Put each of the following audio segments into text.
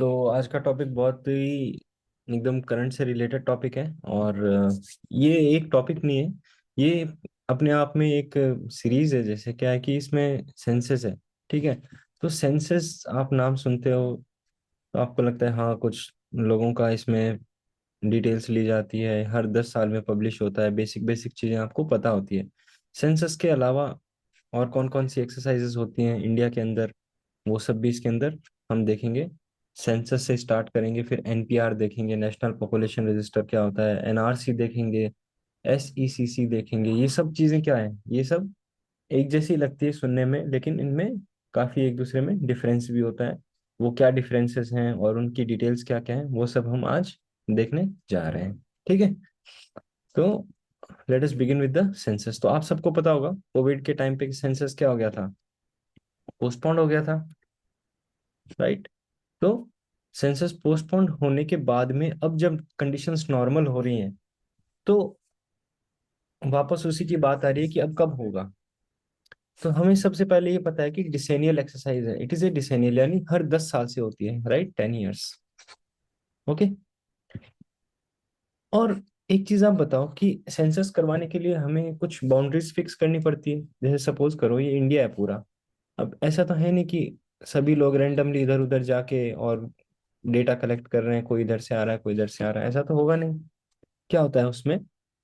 तो आज का टॉपिक बहुत ही एकदम करंट से रिलेटेड टॉपिक है। और ये एक टॉपिक नहीं है, ये अपने आप में एक सीरीज है। जैसे क्या है कि इसमें सेंसस है। ठीक है। तो सेंसस आप नाम सुनते हो तो आपको लगता है हाँ, कुछ लोगों का इसमें डिटेल्स ली जाती है, हर 10 साल में पब्लिश होता है, बेसिक बेसिक चीज़ें आपको पता होती है। सेंसस के अलावा और कौन कौन सी एक्सरसाइजेस होती हैं इंडिया के अंदर, वो सब भी इसके अंदर हम देखेंगे। सेंसस से स्टार्ट करेंगे, फिर एनपीआर देखेंगे, नेशनल पॉपुलेशन रजिस्टर क्या होता है, एनआरसी देखेंगे, एसईसीसी देखेंगे। ये सब चीजें क्या है, ये सब एक जैसी लगती है सुनने में, लेकिन इनमें काफी एक दूसरे में डिफरेंस भी होता है। वो क्या डिफरेंसेस हैं और उनकी डिटेल्स क्या क्या है, वो सब हम आज देखने जा रहे हैं। ठीक है। तो let us begin with the census. तो आप सबको पता होगा कोविड के टाइम पे सेंसस क्या हो गया था, पोस्टपोन्ड हो गया था, राइट। तो सेंसस पोस्टपोन्ड होने के बाद में अब जब कंडीशंस नॉर्मल हो रही हैं, तो वापस उसी की बात आ रही है कि अब कब होगा। तो हमें सबसे पहले ये पता है कि डिसेनियल एक्सरसाइज है, इट इज ए डिसेनियल, यानी हर 10 साल से होती है, राइट, 10 ईयर्स। ओके। और एक चीज आप बताओ कि सेंसस करवाने के लिए हमें कुछ बाउंड्रीज फिक्स करनी पड़ती है। जैसे सपोज करो ये इंडिया है पूरा। अब ऐसा तो है नहीं कि सभी लोग रैंडमली इधर उधर जाके और डेटा कलेक्ट कर रहे हैं, कोई इधर से आ रहा है कोई इधर से आ रहा है, ऐसा तो होगा नहीं। क्या होता है उसमें,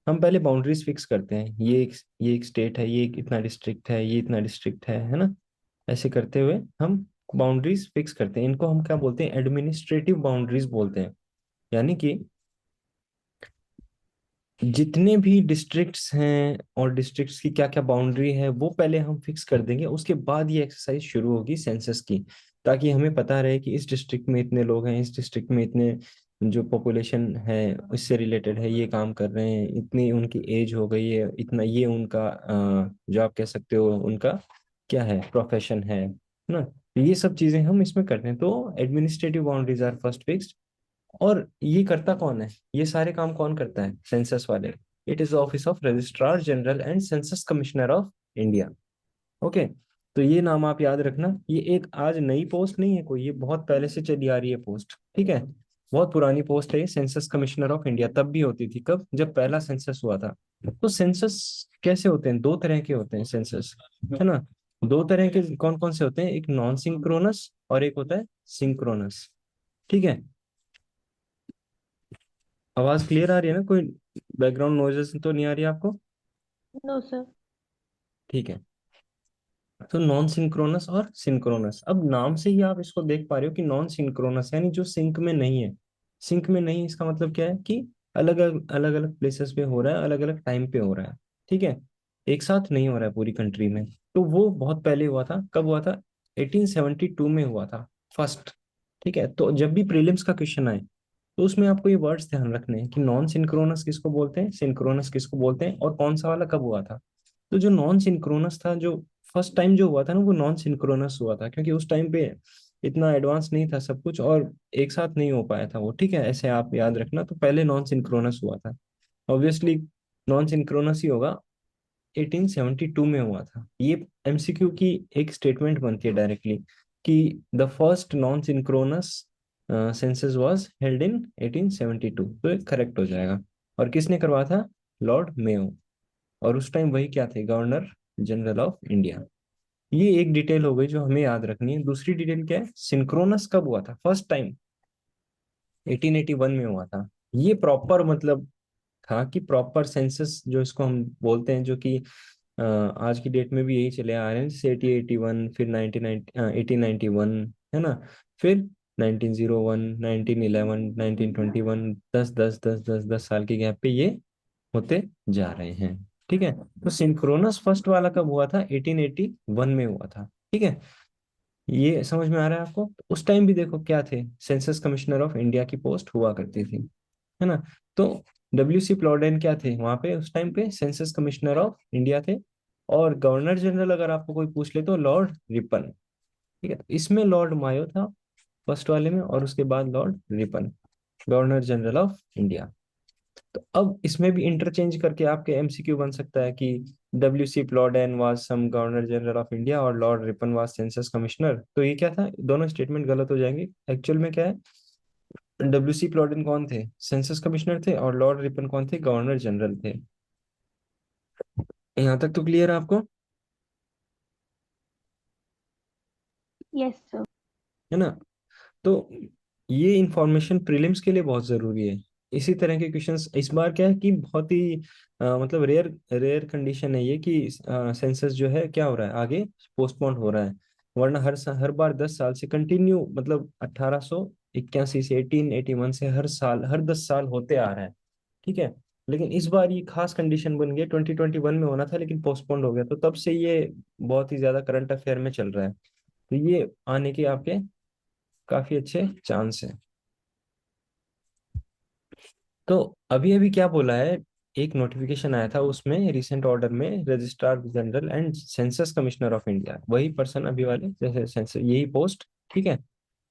हम पहले बाउंड्रीज फिक्स करते हैं। ये एक स्टेट है, ये एक इतना डिस्ट्रिक्ट है, ये इतना डिस्ट्रिक्ट है ना। ऐसे करते हुए हम बाउंड्रीज फिक्स करते हैं। इनको हम क्या बोलते हैं, एडमिनिस्ट्रेटिव बाउंड्रीज बोलते हैं। यानी कि जितने भी डिस्ट्रिक्ट्स हैं और डिस्ट्रिक्ट्स की क्या क्या बाउंड्री है वो पहले हम फिक्स कर देंगे, उसके बाद ये एक्सरसाइज शुरू होगी सेंसस की। ताकि हमें पता रहे कि इस डिस्ट्रिक्ट में इतने लोग हैं, इस डिस्ट्रिक्ट में इतने जो पॉपुलेशन है इससे रिलेटेड है, ये काम कर रहे हैं, इतनी उनकी एज हो गई है, इतना ये उनका जो आप कह सकते हो उनका क्या है, प्रोफेशन है ना। तो ये सब चीजें हम इसमें करते हैं। तो administrative boundaries are first fixed. और ये करता कौन है, ये सारे काम कौन करता है, सेंसस वाले। It is office of registrar general and census commissioner of India. Okay. तो ये नाम आप याद रखना, ये एक आज नई पोस्ट नहीं है कोई, ये बहुत पहले से चली आ रही है पोस्ट। ठीक है। बहुत पुरानी पोस्ट है ये, सेंसस कमिश्नर ऑफ इंडिया तब भी होती थी, कब, जब पहला सेंसस हुआ था। तो सेंसस कैसे होते हैं, दो तरह के होते हैं सेंसस, है ना। दो तरह के कौन कौन से होते हैं, एक नॉन सिंक्रोनस और एक होता है सिंक्रोनस। ठीक है। आवाज क्लियर आ रही है ना, कोई बैकग्राउंड नॉइजेस तो नहीं आ रही है आपको। No sir. ठीक है। तो नॉन सिंक्रोनस और सिंक्रोनस, अब नाम से ही आप इसको देख पा रहे हो कि नॉन सिंक्रोनस यानी जो सिंक में नहीं है। सिंक में नहीं, इसका मतलब क्या है कि अलग अलग प्लेसेस पे हो रहा है, अलग अलग टाइम पे हो रहा है। ठीक है। एक साथ नहीं हो रहा है पूरी कंट्री में। तो वो बहुत पहले हुआ था, कब हुआ था, 1872 में हुआ था फर्स्ट। ठीक है। तो जब भी प्रीलिम्स का क्वेश्चन आए तो उसमें आपको ये वर्ड्स ध्यान रखने हैं कि नॉन सिंक्रोनस किसको बोलते हैं, सिंक्रोनस किसको बोलते हैं, और कौन सा वाला कब हुआ था। तो जो नॉन सिंक्रोनस था, जो फर्स्ट टाइम जो हुआ था ना, वो नॉन सिंक्रोनस हुआ था, क्योंकि उस टाइम पे इतना एडवांस नहीं था सब कुछ, और एक साथ नहीं हो पाया था वो। ठीक है, ऐसे आप याद रखना। तो पहले नॉन सिंक्रोनस हुआ था, ऑब्वियसली नॉन सिंक्रोनस ही होगा। 1872 में हुआ था ये। एमसीक्यू की एक स्टेटमेंट बनती है डायरेक्टली कि the first non synchronous census was held in 1872, तो ये करेक्ट हो जाएगा। और किसने करवाया था, लॉर्ड मेयो। और उस टाइम वही क्या थे, गवर्नर जनरल ऑफ इंडिया। ये एक डिटेल हो गई जो हमें याद रखनी है। दूसरी डिटेल क्या है, सिंक्रोनस कब हुआ था फर्स्ट टाइम, 1881 में हुआ था। ये प्रॉपर मतलब था कि प्रॉपर सेंसस जो इसको हम बोलते हैं, जो कि आज की डेट में भी यही चले आ रहे हैं, जैसे 1881, फिर 1891, है ना। फिर 1901, 1911, 1921, 10 10 10 10 10 साल के गैप पे ये होते जा रहे हैं। ठीक है। तो सिंक्रोनस फर्स्ट वाला कब हुआ था, 1881 में हुआ था। ठीक है। ये समझ में आ रहा है आपको। तो उस टाइम भी देखो क्या थे, सेंसस कमिश्नर ऑफ इंडिया की पोस्ट हुआ करती थी, है ना। तो डब्ल्यू सी प्लॉडेन क्या थे वहां पे उस टाइम पे, सेंसस कमिश्नर ऑफ इंडिया थे। और गवर्नर जनरल अगर आपको कोई पूछ ले तो लॉर्ड रिपन। ठीक है। तो इसमें लॉर्ड मायो था फर्स्ट वाले में, और उसके बाद Lord Ripon, governor general of India. तो अब इसमें भी इंटरचेंज करके आपके एमसीक्यू बन सकता है कि W C Plowden was some governor general of India और Lord Ripon was census commissioner. तो ये क्या था, दोनों स्टेटमेंट गलत हो जाएंगे। एक्चुअल में क्या है, डब्ल्यू सी प्लॉडेन कौन थे, सेंसस कमिश्नर थे, और लॉर्ड रिपन कौन थे, गवर्नर जनरल थे। यहाँ तक तो क्लियर है आपको, यस सर। है ना। तो ये इंफॉर्मेशन प्रीलिम्स के लिए बहुत जरूरी है। इसी तरह के क्वेश्चंस इस बार क्या है कि बहुत ही मतलब रेयर रेयर कंडीशन है ये कि सेंसस जो है क्या हो रहा है आगे, पोस्टपोन हो रहा है। वरना हर बार 10 साल से कंटिन्यू, मतलब 1881 से 1881 से हर साल, हर 10 साल होते आ रहा है। ठीक है। लेकिन इस बार ये खास कंडीशन बन गई, 2021 में होना था लेकिन पोस्टपोन हो गया, तो तब से ये बहुत ही ज्यादा करंट अफेयर में चल रहा है। तो ये आने के आपके काफी अच्छे चांस है। तो अभी अभी क्या बोला है, एक नोटिफिकेशन आया था उसमें रिसेंट ऑर्डर में, registrar general and census commissioner of India, वही पर्सन अभी वाले जैसे सेंसस, यही पोस्ट। ठीक है।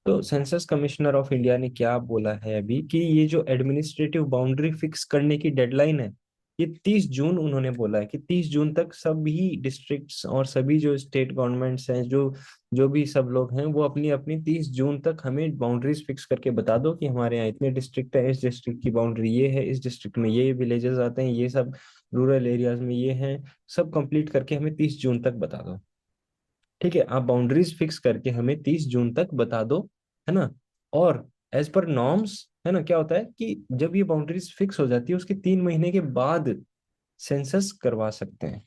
तो सेंसस कमिश्नर ऑफ इंडिया ने क्या बोला है अभी कि ये जो एडमिनिस्ट्रेटिव बाउंड्री फिक्स करने की डेडलाइन है, ये 30 जून, उन्होंने बोला है कि 30 जून तक सभी डिस्ट्रिक्ट्स और सभी जो स्टेट गवर्नमेंट्स हैं, जो जो भी सब लोग हैं, वो अपनी अपनी 30 जून तक हमें बाउंड्रीज फिक्स करके बता दो कि हमारे यहाँ इतने डिस्ट्रिक्ट है, इस डिस्ट्रिक्ट की बाउंड्री ये है, इस डिस्ट्रिक्ट में ये विलेजेस आते हैं, ये सब रूरल एरियाज में ये हैं, सब कंप्लीट करके हमें 30 जून तक बता दो। ठीक है, आप बाउंड्रीज फिक्स करके हमें 30 जून तक बता दो, है ना। और एज पर नॉर्म्स, है ना, क्या होता है कि जब ये बाउंड्रीज फिक्स हो जाती है उसके 3 महीने के बाद सेंसस करवा सकते हैं।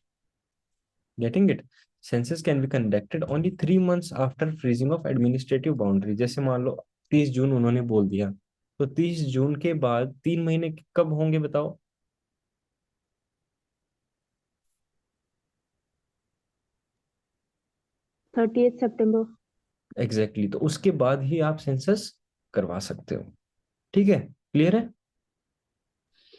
Getting it. Census can be conducted only 3 months after freezing of administrative boundary. जैसे मान लो 30 जून उन्होंने बोल दिया, तो 30 जून के बाद 3 महीने कब होंगे बताओ। 30 सितंबर। एग्जैक्टली तो उसके बाद ही आप सेंसस करवा सकते हो। ठीक है, क्लियर है।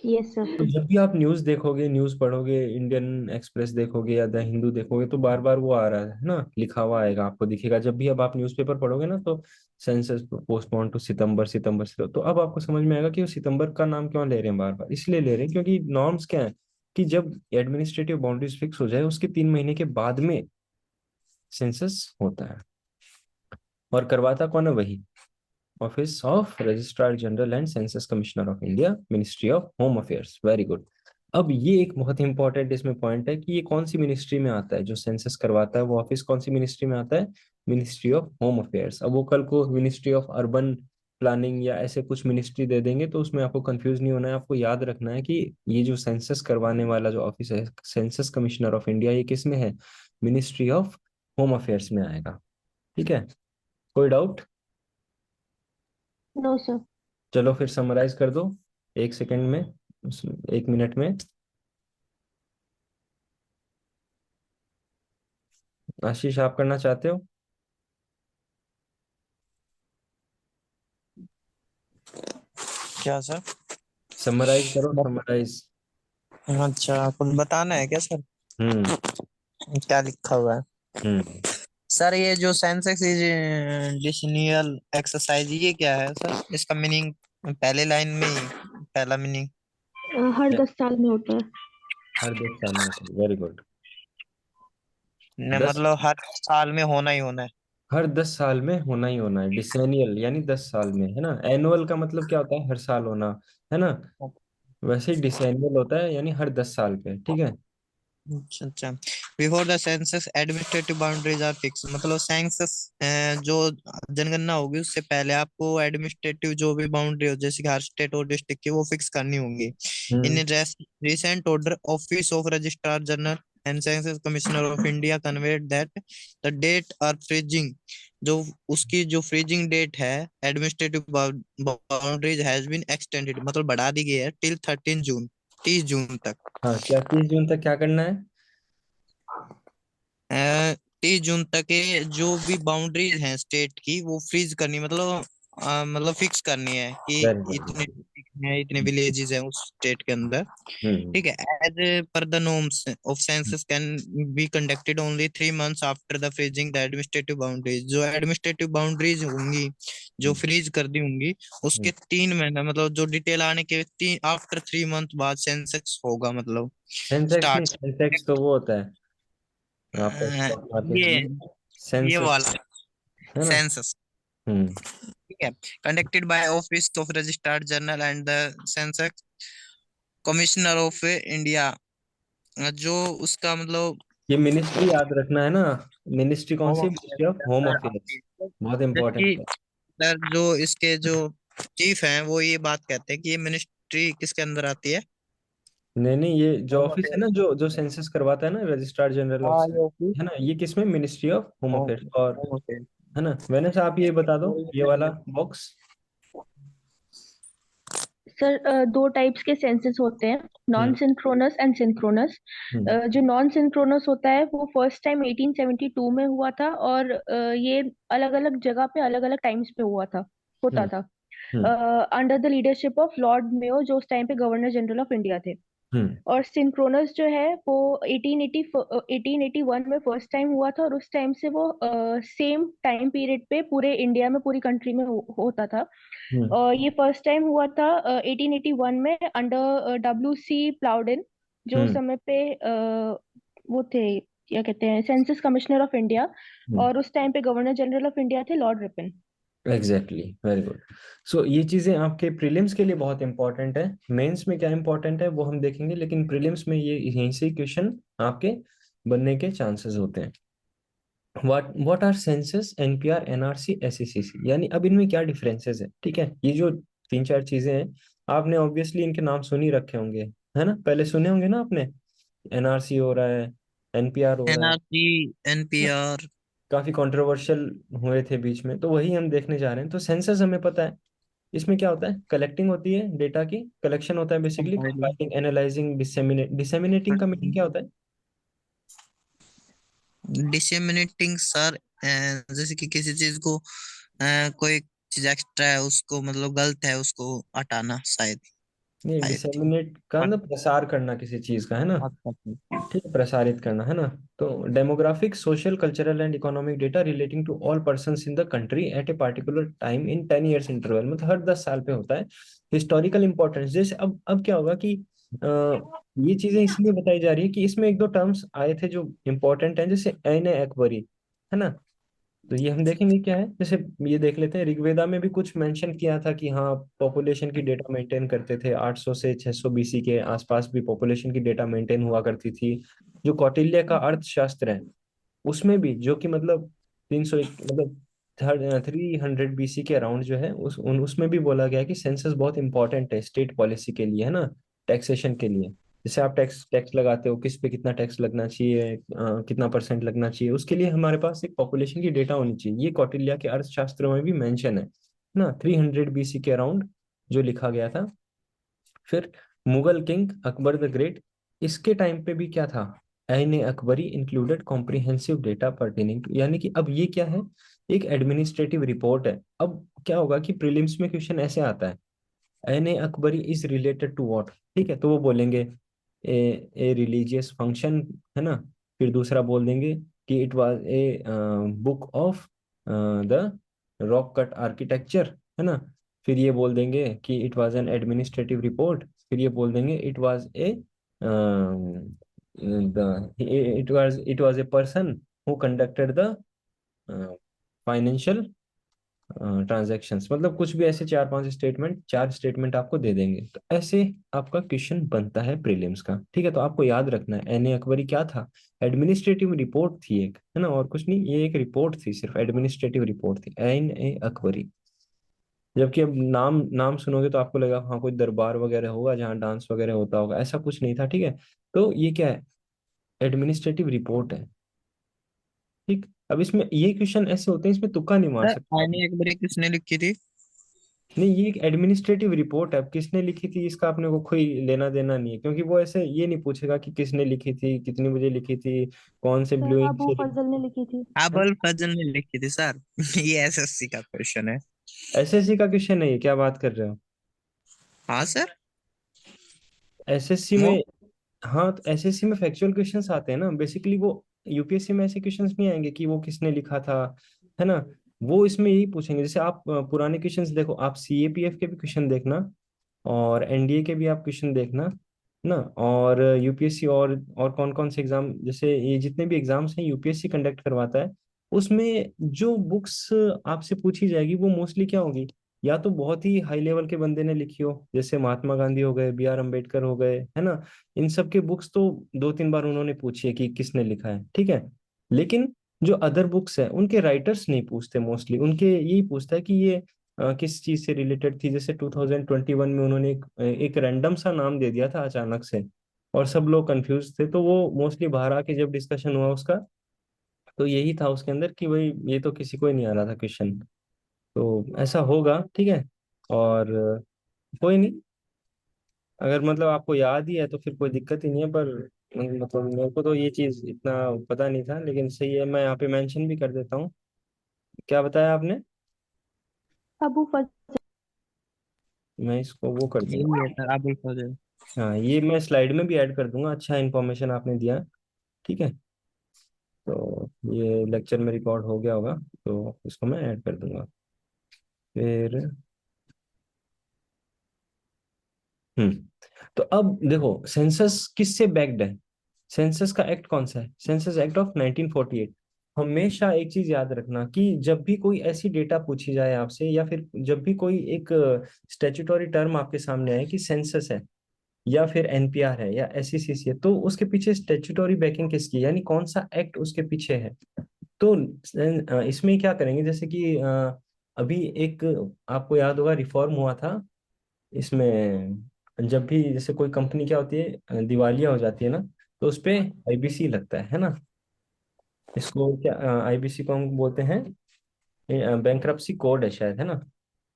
यस तो सर। जब भी आप न्यूज़ देखोगे, न्यूज़ पढ़ोगे, इंडियन एक्सप्रेस देखोगे या द हिंदू देखोगे, तो बार बार वो आ रहा है ना, लिखा हुआ आएगा, आपको दिखेगा जब भी अब आप न्यूज़पेपर पढ़ोगे ना, तो सेंसस पोस्टपोन टू सितंबर, सितंबर से। तो अब आपको समझ में आएगा कि वो सितंबर का नाम क्यों ले रहे हैं बार बार, इसलिए ले रहे हैं क्योंकि नॉर्म्स क्या है कि जब एडमिनिस्ट्रेटिव बाउंड्रीज फिक्स हो जाए उसके 3 महीने के बाद में सेंसस होता है। और करवाता कौन है, वही office of registrar general and census commissioner of India, ministry of home affairs. Very good. अब ये एक बहुत इंपॉर्टेंट इसमें पॉइंट है कि ये कौन सी मिनिस्ट्री में आता है, जो सेंसस करवाता है वो ऑफिस कौन सी मिनिस्ट्री में आता है, मिनिस्ट्री ऑफ होम अफेयर्स। अब वो कल को मिनिस्ट्री ऑफ अर्बन प्लानिंग या ऐसे कुछ मिनिस्ट्री दे देंगे, तो उसमें आपको कंफ्यूज नहीं होना है। आपको याद रखना है कि ये जो सेंसस करवाने वाला जो ऑफिस है, सेंसस कमिश्नर ऑफ इंडिया, ये किस में है, मिनिस्ट्री ऑफ होम अफेयर्स में आएगा। ठीक है, कोई डाउट। No sir. चलो फिर समराइज कर दो 1 सेकंड में, 1 मिनट में। आशीष, आप करना चाहते हो? क्या सर? समराइज करो, समराइज। अच्छा, कुछ बताना है क्या सर? हम्म। क्या लिखा हुआ है? हम्म। सर ये जो सेंसेक्स डिसिनियल एक्सरसाइज, ये क्या है सर? इसका मीनिंग पहले लाइन में ही, पहला मीनिंग। हर 10 साल में होता है। हर 10 साल में, वेरी गुड। दस, मतलब हर साल में होना ही होना है। हर 10 साल में होना ही होना है, डिसेनियल यानी 10 साल में, है ना। एनुअल का मतलब क्या होता है, हर साल होना, है ना। वैसे ही डिसेनियल होता है यानी हर 10 साल पे। ठीक है। अच्छा अच्छा। Before the census administrative boundaries are fix, मतलब सेंसस जो जनगणना होगी उससे पहले आपको एडमिनिस्ट्रेटिव जो भी बाउंड्री हो, जैसे कि हर स्टेट और डिस्ट्रिक्ट की, वो फिक्स करनी होंगी। इन हम्म। recent order, office of registrar general and census commissioner of India conveyed that the date or freezing, जो उसकी जो फ्रीजिंग डेट है administrative boundaries has been extended, मतलब बढ़ा दी गई है टिल 13 जून, 30 जून तक। हाँ, क्या 30 जून तक क्या करना है? 30 जून तक ये जो भी बाउंड्रीज हैं स्टेट की वो फ्रीज करनी, मतलब मतलब फिक्स करनी है कि वेरी इतने। गुड, हैं, इतने विलेजेस हैं उस स्टेट के अंदर। हम्म ठीक है। As per the norms of census can be conducted only 3 months after the freezing the administrative boundaries. जो एडमिनिस्ट्रेटिव बाउंड्रीज होंगी, जो हम्म फ्रीज कर दी होंगी, उसके 3 महीने मतलब जो डिटेल आने के तीन आफ्टर 3 month बाद सेंसेक्स होगा, मतलब सेंसेक्स नहीं, स्टार्ट। सेंसेक्स तो वो होता है आपका स्टॉक मार्केट, ये ये ये सेंसस वाला है ना। सेंसस। हम्म ठीक है। Conducted by office of registrar general and the census commissioner of India. जो उसका मतलब ये मिनिस्ट्री याद रखना है ना। मिनिस्ट्री कौन होम सी, अफेयर मिनिस्ट्री ऑफ के होम अंदर अफेयर्स। आती है। बहुत जबकि इंपॉर्टेंट है। सर जो इसके जो चीफ हैं वो ये बात कहते हैं कि ये मिनिस्ट्री किसके अंदर आती है? नहीं नहीं, ये जो होम ऑफिस है अफेयर ना, के जो जो अंदर। सेंसस करवाता है ना, रजिस्ट्रार जनरल ऑफ, हाँ, ये ऑफिस है ना, ये किसमें, ministry of home home affairs. और होम अफेयर। है ना, मैंने से आप ये बता दो, ये वाला बॉक्स। सर दो टाइप्स के सेंसस होते हैं, non hmm synchronous and synchronous. Hmm जो नॉन सिंक्रोनस होता है वो फर्स्ट टाइम 1872 में हुआ था, और ये अलग अलग जगह पे अलग अलग टाइम्स पे हुआ था, होता हम्म था, hmm under the leadership of Lord Mayo, जो उस टाइम पे गवर्नर जनरल ऑफ इंडिया थे। हम्म और सिंक्रोनस जो है वो 1881 में फर्स्ट टाइम हुआ था, और उस टाइम से वो सेम टाइम पीरियड पे पूरे इंडिया में, पूरी कंट्री में होता था। हम्म और ये फर्स्ट टाइम हुआ था 1881 में अंडर W.C. प्लाउडेन, जो उस हम्म समय पे वो थे, क्या कहते हैं, census commissioner of India. Hmm और उस टाइम पे गवर्नर जनरल ऑफ इंडिया थे Lord Ripon. Exactly, very good. So ये चीजें आपके प्रीलिम्स के लिए बहुत इंपॉर्टेंट है। मेंस में क्या इंपॉर्टेंट है वो हम देखेंगे, लेकिन प्रीलिम्स में ये यहीं से क्वेश्चन आपके बनने के चांसेस होते हैं। What are census, NPR, NRC, SECC, यानी अब इनमें क्या डिफरेंसेस है। ठीक है, ये जो तीन चार चीजें हैं, आपने ऑब्वियसली इनके नाम सुन ही रखे होंगे, है ना, पहले सुने होंगे ना आपने। एनआरसी हो रहा है, एनपीआर हो रहा है एनआरसी, ना। एनपीआर। काफी कंट्रोवर्शियल हुए थे बीच में, तो वही हम देखने जा रहे हैं। तो सेंसस हमें पता है, इसमें क्या होता है, कलेक्टिंग होती है, डेटा की कलेक्शन होता है basically, compiling. Compiling, analysing, disseminating का मीनिंग क्या होता है। डिसेमिनेटिंग सर, जैसे कि किसी चीज को कोई चीज एक्स्ट्रा है उसको, मतलब गलत है उसको हटाना शायद। नहीं, आई थिंक। डिसेमिनेट का मतलब प्रसार करना किसी चीज का, है ना। अच्छा। ठीक है, प्रसारित करना, है ना। तो demographic, social, cultural and economic data relating to all persons in the country at a particular time in 10 years interval, मतलब हर 10 साल पे होता है। हिस्टोरिकल इंपॉर्टेंस, जैसे अब क्या होगा कि अ, ये चीजें इसलिए बताई जा रही है कि इसमें एक दो टर्म्स आए थे जो इंपॉर्टेंट हैं, जैसे ऐन अकबरी, है ना। तो ये हम देखेंगे क्या है, जैसे ये देख लेते हैं, ऋग्वेदा में भी कुछ मेंशन किया था कि हाँ, पॉपुलेशन की डेटा मेंटेन करते थे, 800 से 600 बीसी के आसपास भी पॉपुलेशन की डेटा मेंटेन हुआ करती थी। जो कौटिल्य का अर्थशास्त्र है, उसमें भी, जो कि मतलब 300, मतलब 300 बीसी के अराउंड जो है, उसमें भी बोला गया है कि सेंसस बहुत इंपॉर्टेंट है स्टेट पॉलिसी के लिए, है ना, टैक्सेशन के लिए। जैसे आप टैक्स टैक्स लगाते हो, किस पे कितना टैक्स लगना चाहिए, कितना परसेंट लगना चाहिए, उसके लिए हमारे पास एक पॉपुलेशन की डेटा होनी चाहिए। ये कौटिल्य के अर्थशास्त्र में भी मेंशन है ना, 300 बीसी के अराउंड जो लिखा गया था। फिर Mughal king Akbar the great, इसके टाइम पे भी क्या था, Ain Akbari included comprehensive data pertaining to, यानी कि अब ये क्या है, एक एडमिनिस्ट्रेटिव रिपोर्ट है। अब क्या होगा कि प्रीलिम्स में क्वेश्चन ऐसे आता है, Ain Akbari is related to what. ठीक है, तो वो बोलेंगे ए रिलीजियस फंक्शन, है ना। फिर दूसरा बोल देंगे कि it was a book of the rock cut architecture, है ना। फिर ये बोल देंगे कि it was an administrative report. फिर ये बोल देंगे it was a the it was a person who conducted the financial transactions, मतलब कुछ भी ऐसे चार पांच स्टेटमेंट, चार स्टेटमेंट आपको दे देंगे। तो ऐसे आपका क्वेश्चन बनता है प्रीलिम्स का। ठीक है, तो आपको याद रखना है, एन ए अकबरी क्या था, एडमिनिस्ट्रेटिव रिपोर्ट थी एक, है ना, और कुछ नहीं, ये एक रिपोर्ट थी, सिर्फ एडमिनिस्ट्रेटिव रिपोर्ट थी, एन ए अकबरी। जबकि अब नाम नाम सुनोगे तो आपको लगेगा हाँ, कोई दरबार वगैरह होगा जहाँ डांस वगैरह होता होगा, ऐसा कुछ नहीं था। ठीक है, तो ये क्या है, एडमिनिस्ट्रेटिव रिपोर्ट है। ठीक, अब इसमें ये क्वेश्चन ऐसे होते हैं, इसमें तुक्का नहीं मार सर सकते। आईनी अकबरी किसने लिखी थी? नहीं, ये एक एडमिनिस्ट्रेटिव रिपोर्ट है, अब किसने लिखी थी इसका अपने को कोई लेना देना नहीं है, क्योंकि वो ऐसे ये नहीं पूछेगा कि किसने लिखी थी, कितनी बजे लिखी थी, कौन से सर ब्लू इंक अबू से लिखी फजल ने थी, लिखी थी। है अबुल फजल ने लिखी थी सर। ये एसएससी का क्वेश्चन है। ना। एसएससी का क्वेश्चन है ये, क्या बात कर रहे हो। हाँ सर। एसएससी वो में। हाँ, तो एसएससी में फैक्चुअल क्वेश्चंस आते हैं ना बेसिकली, वो यूपीएससी में ऐसे क्वेश्चंस नहीं आएंगे कि वो किसने लिखा था, है ना। वो इसमें यही पूछेंगे, जैसे आप पुराने क्वेश्चंस देखो, आप सीएपीएफ के भी क्वेश्चन देखना, और एनडीए के भी आप क्वेश्चन देखना ना, और यूपीएससी और कौन कौन से एग्जाम, जैसे ये जितने भी एग्जाम्स हैं यूपीएससी कंडक्ट करवाता है, उसमें जो बुक्स आपसे पूछी जाएगी वो मोस्टली क्या होगी, या तो बहुत ही हाई लेवल के बंदे ने लिखी हो, जैसे महात्मा गांधी हो गए, बी आर अम्बेडकर हो गए, है ना। इन सब के बुक्स तो 2-3 बार उन्होंने पूछी है कि किसने लिखा है, ठीक है। लेकिन जो अदर बुक्स है उनके राइटर्स नहीं पूछते, मोस्टली उनके यही पूछता है कि ये किस चीज से रिलेटेड थी। जैसे 2021 में उन्होंने एक रैंडम सा नाम दे दिया था अचानक से, और सब लोग कंफ्यूज थे, तो वो मोस्टली बाहर आके जब डिस्कशन हुआ उसका, तो यही था उसके अंदर कि भाई ये तो किसी को ही नहीं आ रहा था क्वेश्चन। तो ऐसा होगा, ठीक है। और कोई नहीं, अगर मतलब आपको याद ही है तो फिर कोई दिक्कत ही नहीं है, पर मतलब मेरे को तो ये चीज इतना पता नहीं था, लेकिन सही है, मैं यहाँ पे मेंशन भी कर देता हूँ। क्या बताया आपने? अबू फजल। मैं इसको वो कर यही दूंगा। है सर, अबुल फजल। हाँ, ये मैं स्लाइड में भी ऐड कर दूंगा, अच्छा इन्फॉर्मेशन आपने दिया, ठीक है। तो ये लेक्चर में रिकॉर्ड हो गया होगा, तो इसको मैं ऐड कर दूंगा फिर। हम्म। तो अब देखो, सेंसस किससे बैक्ड है? सेंसस का एक्ट कौन सा है? Census act of 1948। हमेशा एक चीज याद रखना कि जब भी कोई ऐसी डेटा पूछी जाए आपसे, या फिर जब भी कोई एक स्टेचुटोरी टर्म आपके सामने आए कि सेंसस है, या फिर एनपीआर है, या एसईसीसी है, तो उसके पीछे स्टेचुटोरी बैकिंग किसकी, यानी कौन सा एक्ट उसके पीछे है। तो इसमें क्या करेंगे, जैसे कि अभी एक आपको याद होगा रिफॉर्म हुआ था इसमें, जब भी जैसे कोई कंपनी क्या होती है, दिवालिया हो जाती है ना, तो उस पे आईबीसी लगता है ना। इसको क्या, आईबीसी को हम बोलते हैं, बैंक्रप्सी कोड है शायद, है ना।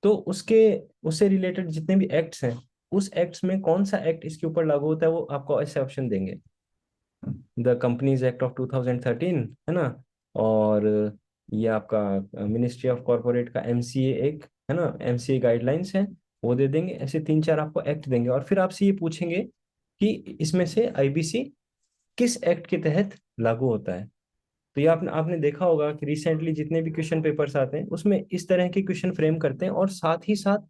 तो उसके उससे रिलेटेड जितने भी एक्ट्स हैं, उस एक्ट्स में कौन सा एक्ट इसके ऊपर लागू होता है, वो आपको ऐसे ऑप्शन देंगे। द कंपनीज एक्ट ऑफ 2013, है ना, और ये आपका मिनिस्ट्री ऑफ कॉरपोरेट का एमसीए एक, है ना, एमसीए गाइडलाइंस है, वो दे देंगे। ऐसे 3-4 आपको एक्ट देंगे, और फिर आपसे ये पूछेंगे कि इसमें से आईबीसी किस एक्ट के तहत लागू होता है। तो ये आपने आपने देखा होगा कि रिसेंटली जितने भी क्वेश्चन पेपर्स आते हैं उसमें इस तरह के क्वेश्चन फ्रेम करते हैं, और साथ ही साथ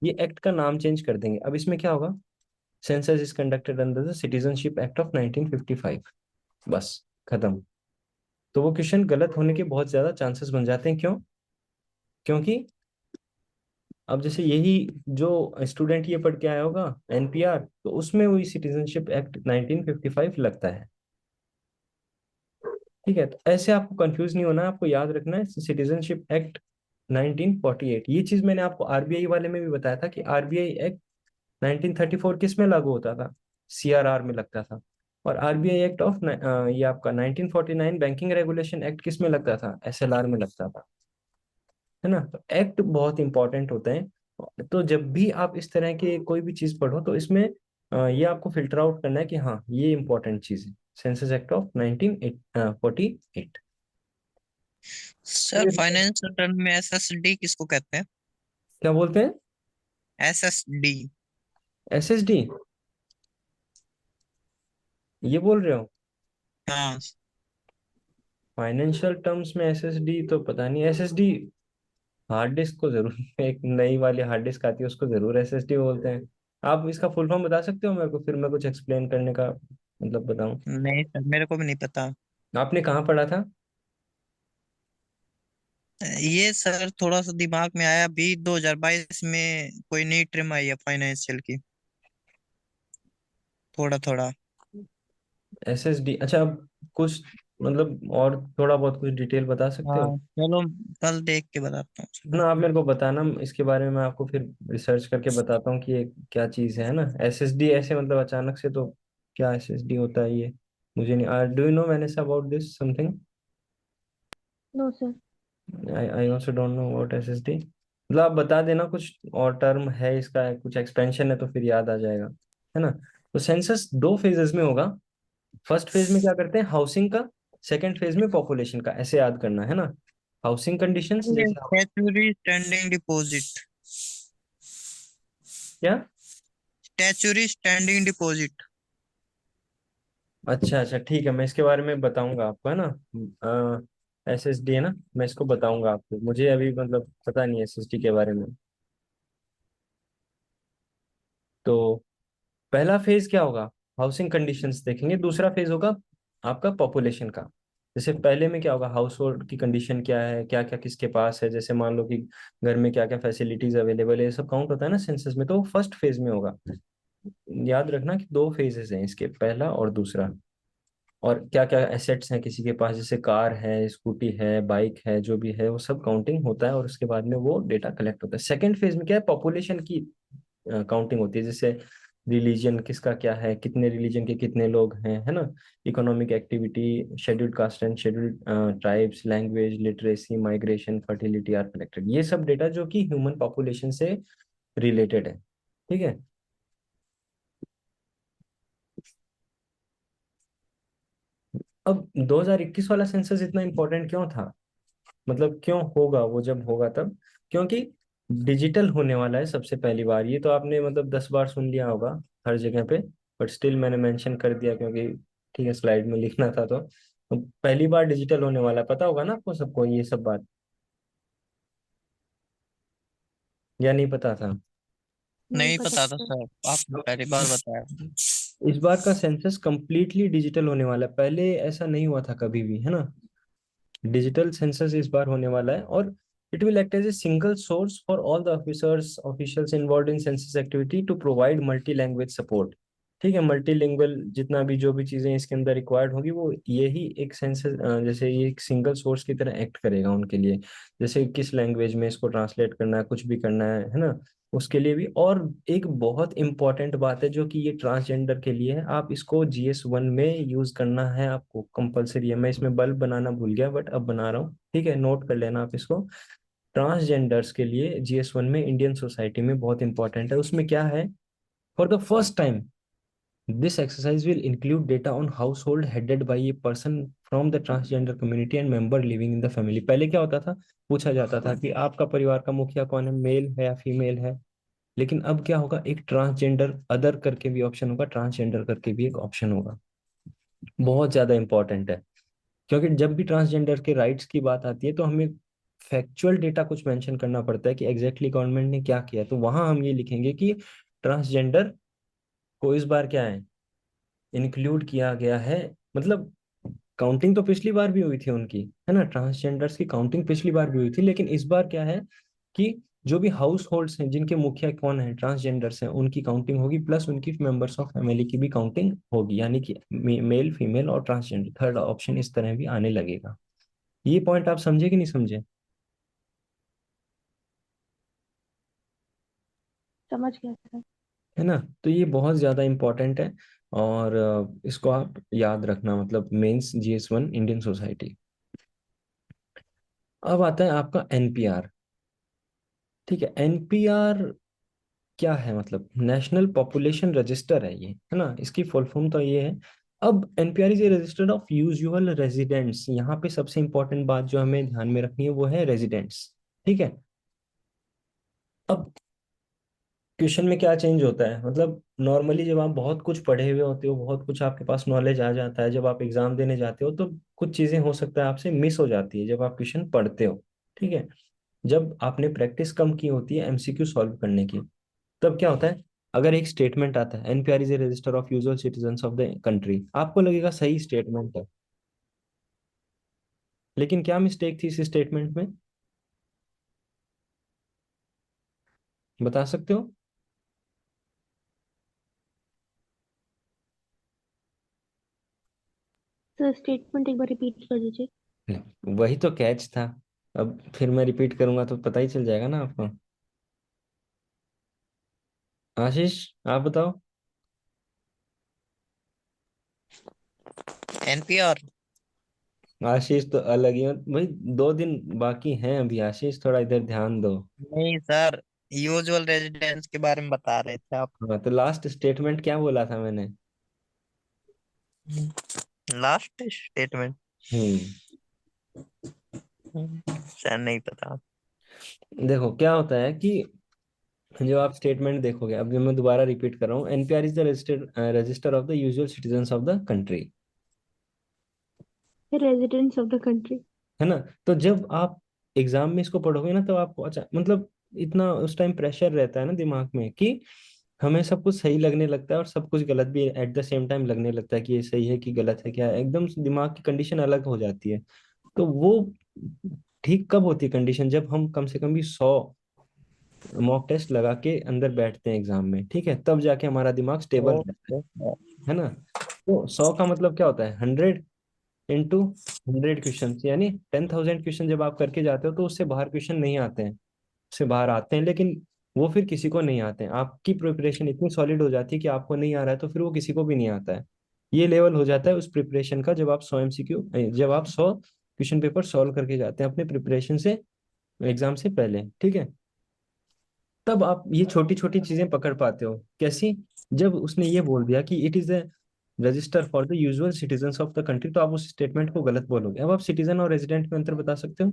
ये एक्ट का नाम चेंज कर देंगे। अब इसमें क्या होगा, census is conducted under the citizenship act of 1955, बस, खत्म। तो वो क्वेश्चन गलत होने के बहुत ज्यादा चांसेस बन जाते हैं, क्यों? क्योंकि अब जैसे यही जो स्टूडेंट ये पढ़ के आया होगा एनपीआर, तो उसमें वही सिटीजनशिप एक्ट 1955 लगता है, ठीक है। तो ऐसे आपको कंफ्यूज नहीं होना है, आपको याद रखना है सिटीजनशिप एक्ट 1948। ये चीज मैंने आपको आरबीआई वाले में भी बताया था कि आरबीआई एक्ट 1934 किस में लागू होता था, सीआरआर में लगता था। और आरबीआई एक्ट ऑफ ये आपका 1949 बैंकिंग रेगुलेशन एक्ट किस में लगता था, एसएलआर में लगता था, है ना। तो एक्ट बहुत इंपॉर्टेंट होते हैं, तो जब भी आप इस तरह के कोई भी चीज पढ़ो तो इसमें ये आपको फिल्टर आउट करना है कि हाँ ये इंपॉर्टेंट चीज है, census act of 1948। Sir financial term में एसएसडी किसको कहते हैं? क्या बोलते हैं? एसएसडी। एसएसडी, ये बोल रहे हो? हाँ। फाइनेंशियल टर्म्स में एसएसडी तो पता नहीं। एसएसडी हार्ड डिस्क को जरूर एक नई वाली हार्ड डिस्क आती है उसको जरूर एसएसडी बोलते हैं। आप इसका फुल फॉर्म बता सकते हो मेरे को, फिर मैं कुछ एक्सप्लेन करने का मतलब बताऊं। नहीं सर, मेरे को भी नहीं पता। आपने कहाँ पढ़ा था? ये सर थोड़ा सा दिमाग में आया अभी, 2022 में कोई नई ट्रिम आई है फाइनेंशियल की, थोड़ा थोड़ा। एसएसडी, अच्छा, अब कुछ मतलब और थोड़ा बहुत कुछ डिटेल बता सकते हो हाँ चलो, कल देख के बताता हूँ चलो। ना। आप मेरे को बताना, इसके बारे में मैं आपको फिर रिसर्च करके बताता हूँ कि ये क्या चीज़ है ना। एसएसडी ऐसे मतलब अचानक से तो, क्या एसएसडी होता है ये, मुझे नहीं। Do you know Vanessa about this something? No sir. I also don't know about SSD. मतलब आप बता देना कुछ और टर्म है इसका, कुछ एक्सपेंशन है तो फिर याद आ जाएगा, है ना। तो सेंसस 2 फेजेस में होगा। फर्स्ट फेज में क्या करते हैं, हाउसिंग का। सेकंड फेज में पॉपुलेशन का, ऐसे याद करना है ना। हाउसिंग कंडीशंस ये जैसे स्टैट्यूटरी स्टैंडिंग डिपॉजिट। क्या? Statutory standing deposit. अच्छा अच्छा ठीक है, मैं इसके बारे में बताऊंगा आपको, है ना। SSD है ना, मैं इसको बताऊंगा आपको, मुझे अभी मतलब पता नहीं है SSD के बारे में। तो पहला फेज क्या होगा, हाउसिंग कंडीशंस देखेंगे। दूसरा फेज होगा आपका पॉपुलेशन का। जैसे पहले में क्या होगा, हाउस होल्ड की कंडीशन क्या है, क्या क्या किसके पास है, जैसे मान लो कि घर में क्या क्या फैसिलिटीज अवेलेबल है, ये सब काउंट होता है ना सेंसस में, तो वो फर्स्ट फेज में होगा। याद रखना कि दो फेजेस हैं इसके, पहला और दूसरा। और क्या क्या एसेट्स हैं किसी के पास, जैसे कार है, स्कूटी है, बाइक है, जो भी है वो सब काउंटिंग होता है, और उसके बाद में वो डेटा कलेक्ट होता है। सेकंड फेज में क्या है, पॉपुलेशन की काउंटिंग होती है। जैसे रिलीजन किसका क्या है, कितने रिलीजन के कितने लोग हैं, है ना। Economic activity, scheduled caste and scheduled tribes, language, literacy, migration, fertility are collected. ये सब डेटा जो कि ह्यूमन पॉपुलेशन से रिलेटेड है। ठीक है। अब 2021 वाला सेंसस इतना इंपॉर्टेंट क्यों था, मतलब क्यों होगा वो, जब होगा तब, क्योंकि डिजिटल होने वाला है सबसे पहली बार। ये तो आपने मतलब 10 बार सुन लिया होगा हर जगह पे, बट स्टिल मैंने मेंशन कर दिया क्योंकि ठीक है, स्लाइड में लिखना था। तो पहली बार डिजिटल होने वाला है, पता होगा ना आपको सबको ये सब बात, या नहीं पता था। नहीं नहीं पता पता था था। सर, आपने पहली बार बताया। इस बार का सेंसस कंप्लीटली डिजिटल होने वाला है, पहले ऐसा नहीं हुआ था कभी भी, है ना। डिजिटल सेंसस इस बार होने वाला है, और it will act as a single source for all the officers officials involve in census activity to provide multi language support. ठीक है, मल्टीलिंगुअल जितना भी जो भी चीजें इसके अंदर रिक्वायर्ड होगी, वो यही एक सेंसस, जैसे ये एक सिंगल सोर्स की तरह एक्ट करेगा उनके लिए। जैसे किस लैंग्वेज में इसको ट्रांसलेट करना है, कुछ भी करना है ना, उसके लिए भी। और एक बहुत इंपॉर्टेंट बात है जो कि ये ट्रांसजेंडर के लिए है, आप इसको GS1 में यूज करना है, आपको कंपलसरी है। मैं इसमें बल्ब बनाना भूल गया बट अब बना रहा हूँ, ठीक है, नोट कर लेना आप इसको। ट्रांसजेंडर्स के लिए GS1 में इंडियन सोसाइटी में बहुत इंपॉर्टेंट है। उसमें क्या है, for the first time this exercise will include data on household headed by a person from the transgender community and member living in the family। पहले क्या होता था, पूछा जाता था कि आपका परिवार का मुखिया कौन है, मेल है या फीमेल है। लेकिन अब क्या होगा, एक ट्रांसजेंडर अदर करके भी ऑप्शन होगा, ट्रांसजेंडर करके भी एक ऑप्शन होगा। बहुत ज्यादा इंपॉर्टेंट है, क्योंकि जब भी ट्रांसजेंडर के राइट्स की बात आती है तो हमें फैक्चुअल डेटा कुछ मेंशन करना पड़ता है कि एग्जैक्टली गवर्नमेंट ने क्या किया। तो वहां हम ये लिखेंगे कि ट्रांसजेंडर को इस बार क्या है, इंक्लूड किया गया है। मतलब काउंटिंग तो पिछली बार भी हुई थी उनकी, है ना, ट्रांसजेंडर्स की काउंटिंग पिछली बार भी हुई थी, लेकिन इस बार क्या है कि जो भी हाउस होल्ड्स हैं जिनके मुखिया कौन है, ट्रांसजेंडर्स हैं, उनकी काउंटिंग होगी, प्लस उनकी मेंबर्स ऑफ फैमिली की भी काउंटिंग होगी, यानी कि मेल फीमेल और ट्रांसजेंडर, थर्ड ऑप्शन इस तरह भी आने लगेगा। ये पॉइंट आप समझे कि नहीं समझे। समझ गया सर। है ना, तो ये बहुत ज्यादा इंपॉर्टेंट है। और इसको आप याद रखना, मतलब मेंस GS1 इंडियन सोसाइटी। अब आता है आपका NPR। ठीक है, NPR क्या है, मतलब नेशनल पॉपुलेशन रजिस्टर है ये, है ना, इसकी फुल फॉर्म तो ये है। अब NPR is a register of usual residents. यहाँ पे सबसे इंपॉर्टेंट बात जो हमें ध्यान में रखनी है वो है रेजिडेंट्स। ठीक है। अब क्वेश्चन में क्या चेंज होता है, मतलब नॉर्मली जब आप बहुत कुछ पढ़े हुए होते हो, बहुत कुछ आपके पास नॉलेज आ जाता है, जब आप एग्जाम देने जाते हो तो कुछ चीजें हो सकता है आपसे मिस हो जाती है जब आप क्वेश्चन पढ़ते हो। ठीक है। जब आपने प्रैक्टिस कम की होती है MCQ सॉल्व करने की, तब क्या होता है, अगर एक स्टेटमेंट आता है NPR is a register of usual citizens of the country, आपको लगेगा सही स्टेटमेंट है, लेकिन क्या मिस्टेक थी इस स्टेटमेंट में, बता सकते हो। सर स्टेटमेंट एक बार रिपीट कर दीजिए। वही तो कैच था। अब फिर मैं रिपीट करूंगा तो पता ही चल जाएगा ना आपको। आशीष, आप बताओ। एनपीआर। आशीष तो अलग ही भाई, 2 दिन बाकी हैं अभी, आशीष थोड़ा इधर ध्यान दो। नहीं सर, यूजुअल रेजिडेंस के बारे में बता रहे थे आप। हाँ, तो लास्ट स्टेटमेंट क्या बोला था मैंने। लास्ट स्टेटमेंट हम्म। सर नहीं पता। देखो क्या होता है कि जो आप स्टेटमेंट देखोगे, अब जो मैं दोबारा रिपीट कर रहा हूँ, NPR is the registered register of the usual citizens of the country, residents of the country. है ना। तो जब आप एग्जाम में इसको पढ़ोगे ना, तो आपको अच्छा मतलब इतना उस टाइम प्रेशर रहता है ना दिमाग में कि हमें सब कुछ सही लगने लगता है और सब कुछ गलत भी एट द सेम टाइम लगने लगता है कि ये सही है कि गलत है, क्या है, एकदम दिमाग की कंडीशन अलग हो जाती है। तो वो ठीक कब होती है कंडीशन, जब हम कम से कम भी 100 मॉक टेस्ट लगा के अंदर बैठते हैं एग्जाम में, ठीक है, तब जाके हमारा दिमाग स्टेबल रहता ओके सर। है ना। तो 100 का मतलब क्या होता है, 100 इंटू 100 क्वेश्चन, यानी 10,000 क्वेश्चन जब आप करके जाते हो तो उससे बाहर क्वेश्चन नहीं आते हैं। उससे बाहर आते हैं लेकिन वो फिर किसी को नहीं आते हैं। आपकी प्रिपरेशन इतनी सॉलिड हो जाती है कि आपको नहीं आ रहा है तो फिर वो किसी को भी नहीं आता है। ये लेवल हो जाता है उस प्रिपरेशन का, जब आप 100 MCQ, जब आप 100 क्वेश्चन पेपर सॉल्व करके जाते हैं अपने प्रिपरेशन से, एग्जाम से पहले, ठीक है। तब आप ये छोटी छोटी चीजें पकड़ पाते हो। कैसी? जब उसने ये बोल दिया कि it is a register for the usual citizens of the country, तो आप उस स्टेटमेंट को गलत बोलोगे। अब आप सिटीजन और रेजिडेंट में अंतर बता सकते हो?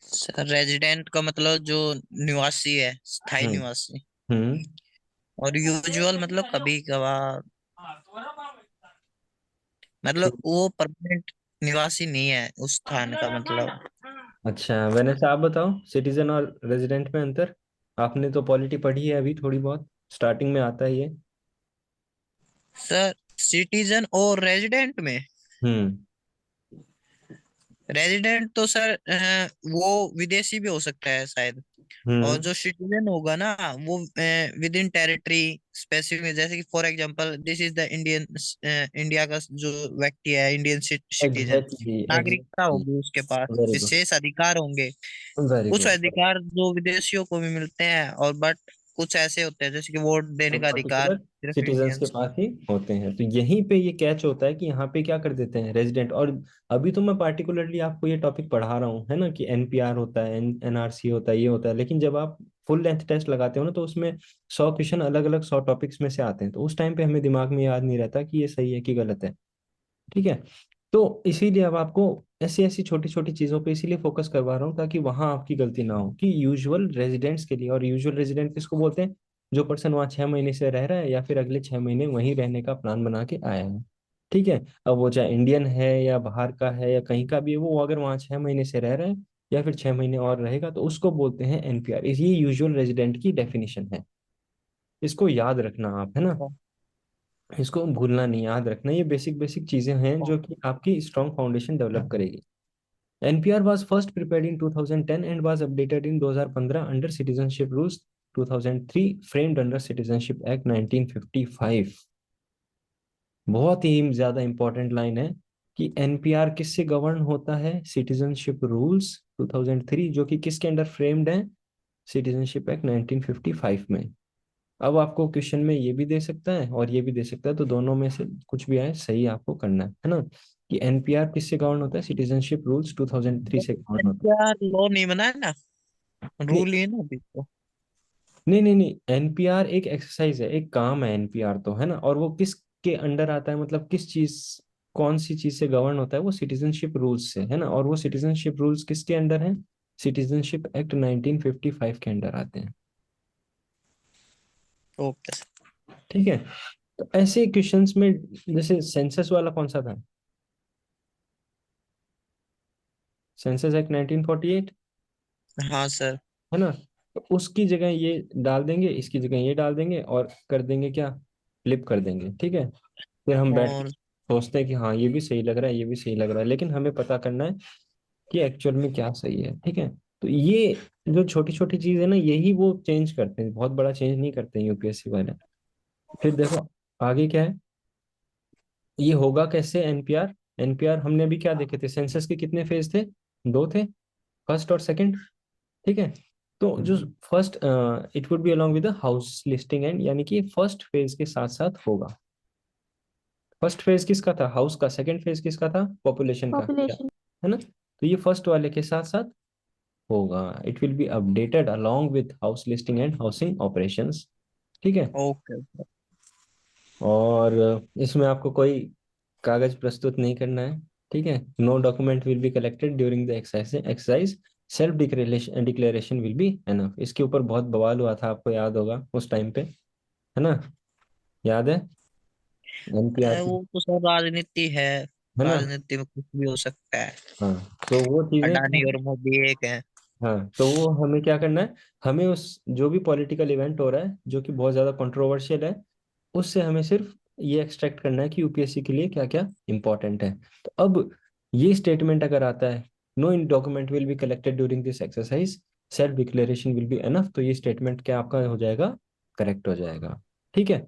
सर रेजिडेंट का मतलब जो निवासी है, स्थायी हम्म। निवासी। हम्म। और यूजुअल मतलब कभी कभार, मतलब ठीक। वो परमानेंट निवासी नहीं है उस स्थान का मतलब। अच्छा, वैसे आप बताओ सिटीजन और रेजिडेंट में अंतर। आपने तो पॉलिटी पढ़ी है अभी थोड़ी बहुत, स्टार्टिंग में आता है ये। सर सिटीजन और रेजिडेंट में, हम्म। रेजिडेंट तो सर वो विदेशी भी हो सकता है शायद। और हम्म। जो सिटीजन होगा ना, वो विद इन टेरिटरी स्पेसिफिक, जैसे कि for example this is the Indian, India का जो व्यक्ति है, इंडियन सिटीजन, एग्जैक्टली नागरिकता एग्जैक्टली। होगी उसके पास, वेरी गुड। विशेष अधिकार होंगे। वेरी कुछ गुड। अधिकार जो विदेशियों को भी मिलते हैं, और बट कुछ ऐसे होते हैं जैसे कि वोट देने का अधिकार पर्टिकुलर सिर्फ सिटीजन्स के इंडियंस। पास ही होते हैं। तो यहीं पे ये कैच होता है कि यहाँ पे क्या कर देते हैं रेजिडेंट। और अभी तो मैं पार्टिकुलरली आपको ये टॉपिक पढ़ा रहा हूँ, है ना, कि एनपीआर होता है, एनआरसी होता है, ये होता है। लेकिन जब आप फुल लेंथ टेस्ट लगाते हो ना, तो उसमें 100 क्वेश्चन अलग अलग 100 टॉपिक्स में से आते हैं। तो उस टाइम पे हमें दिमाग में याद नहीं रहता कि ये सही है कि गलत है, ठीक है। तो इसीलिए अब आपको ऐसी ऐसी छोटी छोटी चीजों पे इसीलिए फोकस करवा रहा हूँ, ताकि वहां आपकी गलती ना हो। कि यूजुअल रेजिडेंट्स के लिए, और यूजुअल रेजिडेंट किसको बोलते हैं, जो पर्सन वहाँ 6 महीने से रह रहा है या फिर अगले 6 महीने वहीं रहने का प्लान बना के आया है, ठीक है। अब वो चाहे इंडियन है या बाहर का है या कहीं का भी है, वो अगर वहाँ 6 महीने से रह रहा है या फिर 6 महीने और रहेगा, तो उसको बोलते हैं एनपीआर। ये यूजुअल रेजिडेंट की डेफिनेशन है। इसको याद रखना आप, है ना। इसको भूलना नहीं, याद रखना। ये बेसिक बेसिक चीजें हैं जो कि आपकी स्ट्रॉन्ग फाउंडेशन डेवलप करेगी। NPR was first prepared in 2010 and was updated in 2015 under citizenship rules 2003, framed under citizenship act 1955। बहुत ही ज्यादा इंपॉर्टेंट लाइन है कि एनपीआर किससे गवर्न होता है, सिटीजनशिप रूल्स 2003, जो कि किसके अंडर फ्रेम्ड है, सिटीजनशिप एक्ट 1955 में। अब आपको क्वेश्चन में ये भी दे सकता है और ये भी दे सकता है, तो दोनों में से कुछ भी आए सही आपको करना है ना। कि एनपीआर किससे गवर्न होता है, सिटीजनशिप रूल्स 2003 से गवर्न होता क्या लॉ नहीं बना है ना, है। रूल ही है ना अभी तो। नहीं नहीं नहीं, एनपीआर एक एक्सरसाइज है, एक काम है एनपीआर तो, है ना। और वो किसके अंडर आता है, मतलब किस चीज, कौन सी चीज से गवर्न होता है, वो सिटीजनशिप रूल्स से, है ना। और वो सिटीजनशिप रूल्स किसके अंडर है, सिटीजनशिप एक्ट 1955 के अंडर आते हैं, ओके। ठीक है। तो ऐसे क्वेश्चंस में, जैसे सेंसस वाला कौन सा था, सेंसस एक्ट 1948, हाँ सर। है ना। तो उसकी जगह ये डाल देंगे, इसकी जगह ये डाल देंगे और कर देंगे क्या, फ्लिप कर देंगे, ठीक है। फिर हम बैठ के और सोचते हैं कि हाँ ये भी सही लग रहा है, ये भी सही लग रहा है, लेकिन हमें पता करना है कि एक्चुअल में क्या सही है, ठीक है। तो ये जो छोटी छोटी चीज है ना, यही वो चेंज करते हैं, बहुत बड़ा चेंज नहीं करते हैं यूपीएससी वाले। फिर देखो आगे क्या है, ये होगा कैसे एनपीआर। एनपीआर हमने अभी क्या देखे थे, सेंसस के कितने फेज थे, दो थे, फर्स्ट और सेकंड, ठीक है। तो जो first, it would be along with the house listing and, यानी कि फर्स्ट फेज के साथ साथ होगा। फर्स्ट फेज किसका था, हाउस का। सेकंड फेज किसका था, पॉपुलेशन का, पॉपुलेशन। है ना। तो ये फर्स्ट वाले के साथ साथ होगा। It will be updated along with house listing and housing operations, ठीक है। ओके। और इसमें आपको कोई कागज प्रस्तुत नहीं करना है, ठीक है, no document will be collected during the exercise, self declaration declaration will be enough. इसके ऊपर बहुत बवाल हुआ था, आपको याद होगा उस टाइम पे, है ना? याद है? एनपीआर की, वो तो सर राजनीति है, है ना? राजनीति में कुछ भी हो सकता है। हाँ, तो वो चीजें क्या अडानी है? और मोदी एक है। हाँ, तो वो हमें क्या करना है, हमें उस जो भी पॉलिटिकल इवेंट हो रहा है जो कि बहुत ज्यादा कंट्रोवर्शियल है, उससे हमें सिर्फ ये एक्सट्रैक्ट करना है कि यूपीएससी के लिए क्या क्या इंपॉर्टेंट है। तो अब ये स्टेटमेंट अगर आता है, no in document will be collected during this exercise, self declaration will be enough, तो ये स्टेटमेंट क्या आपका हो जाएगा? करेक्ट हो जाएगा। ठीक है।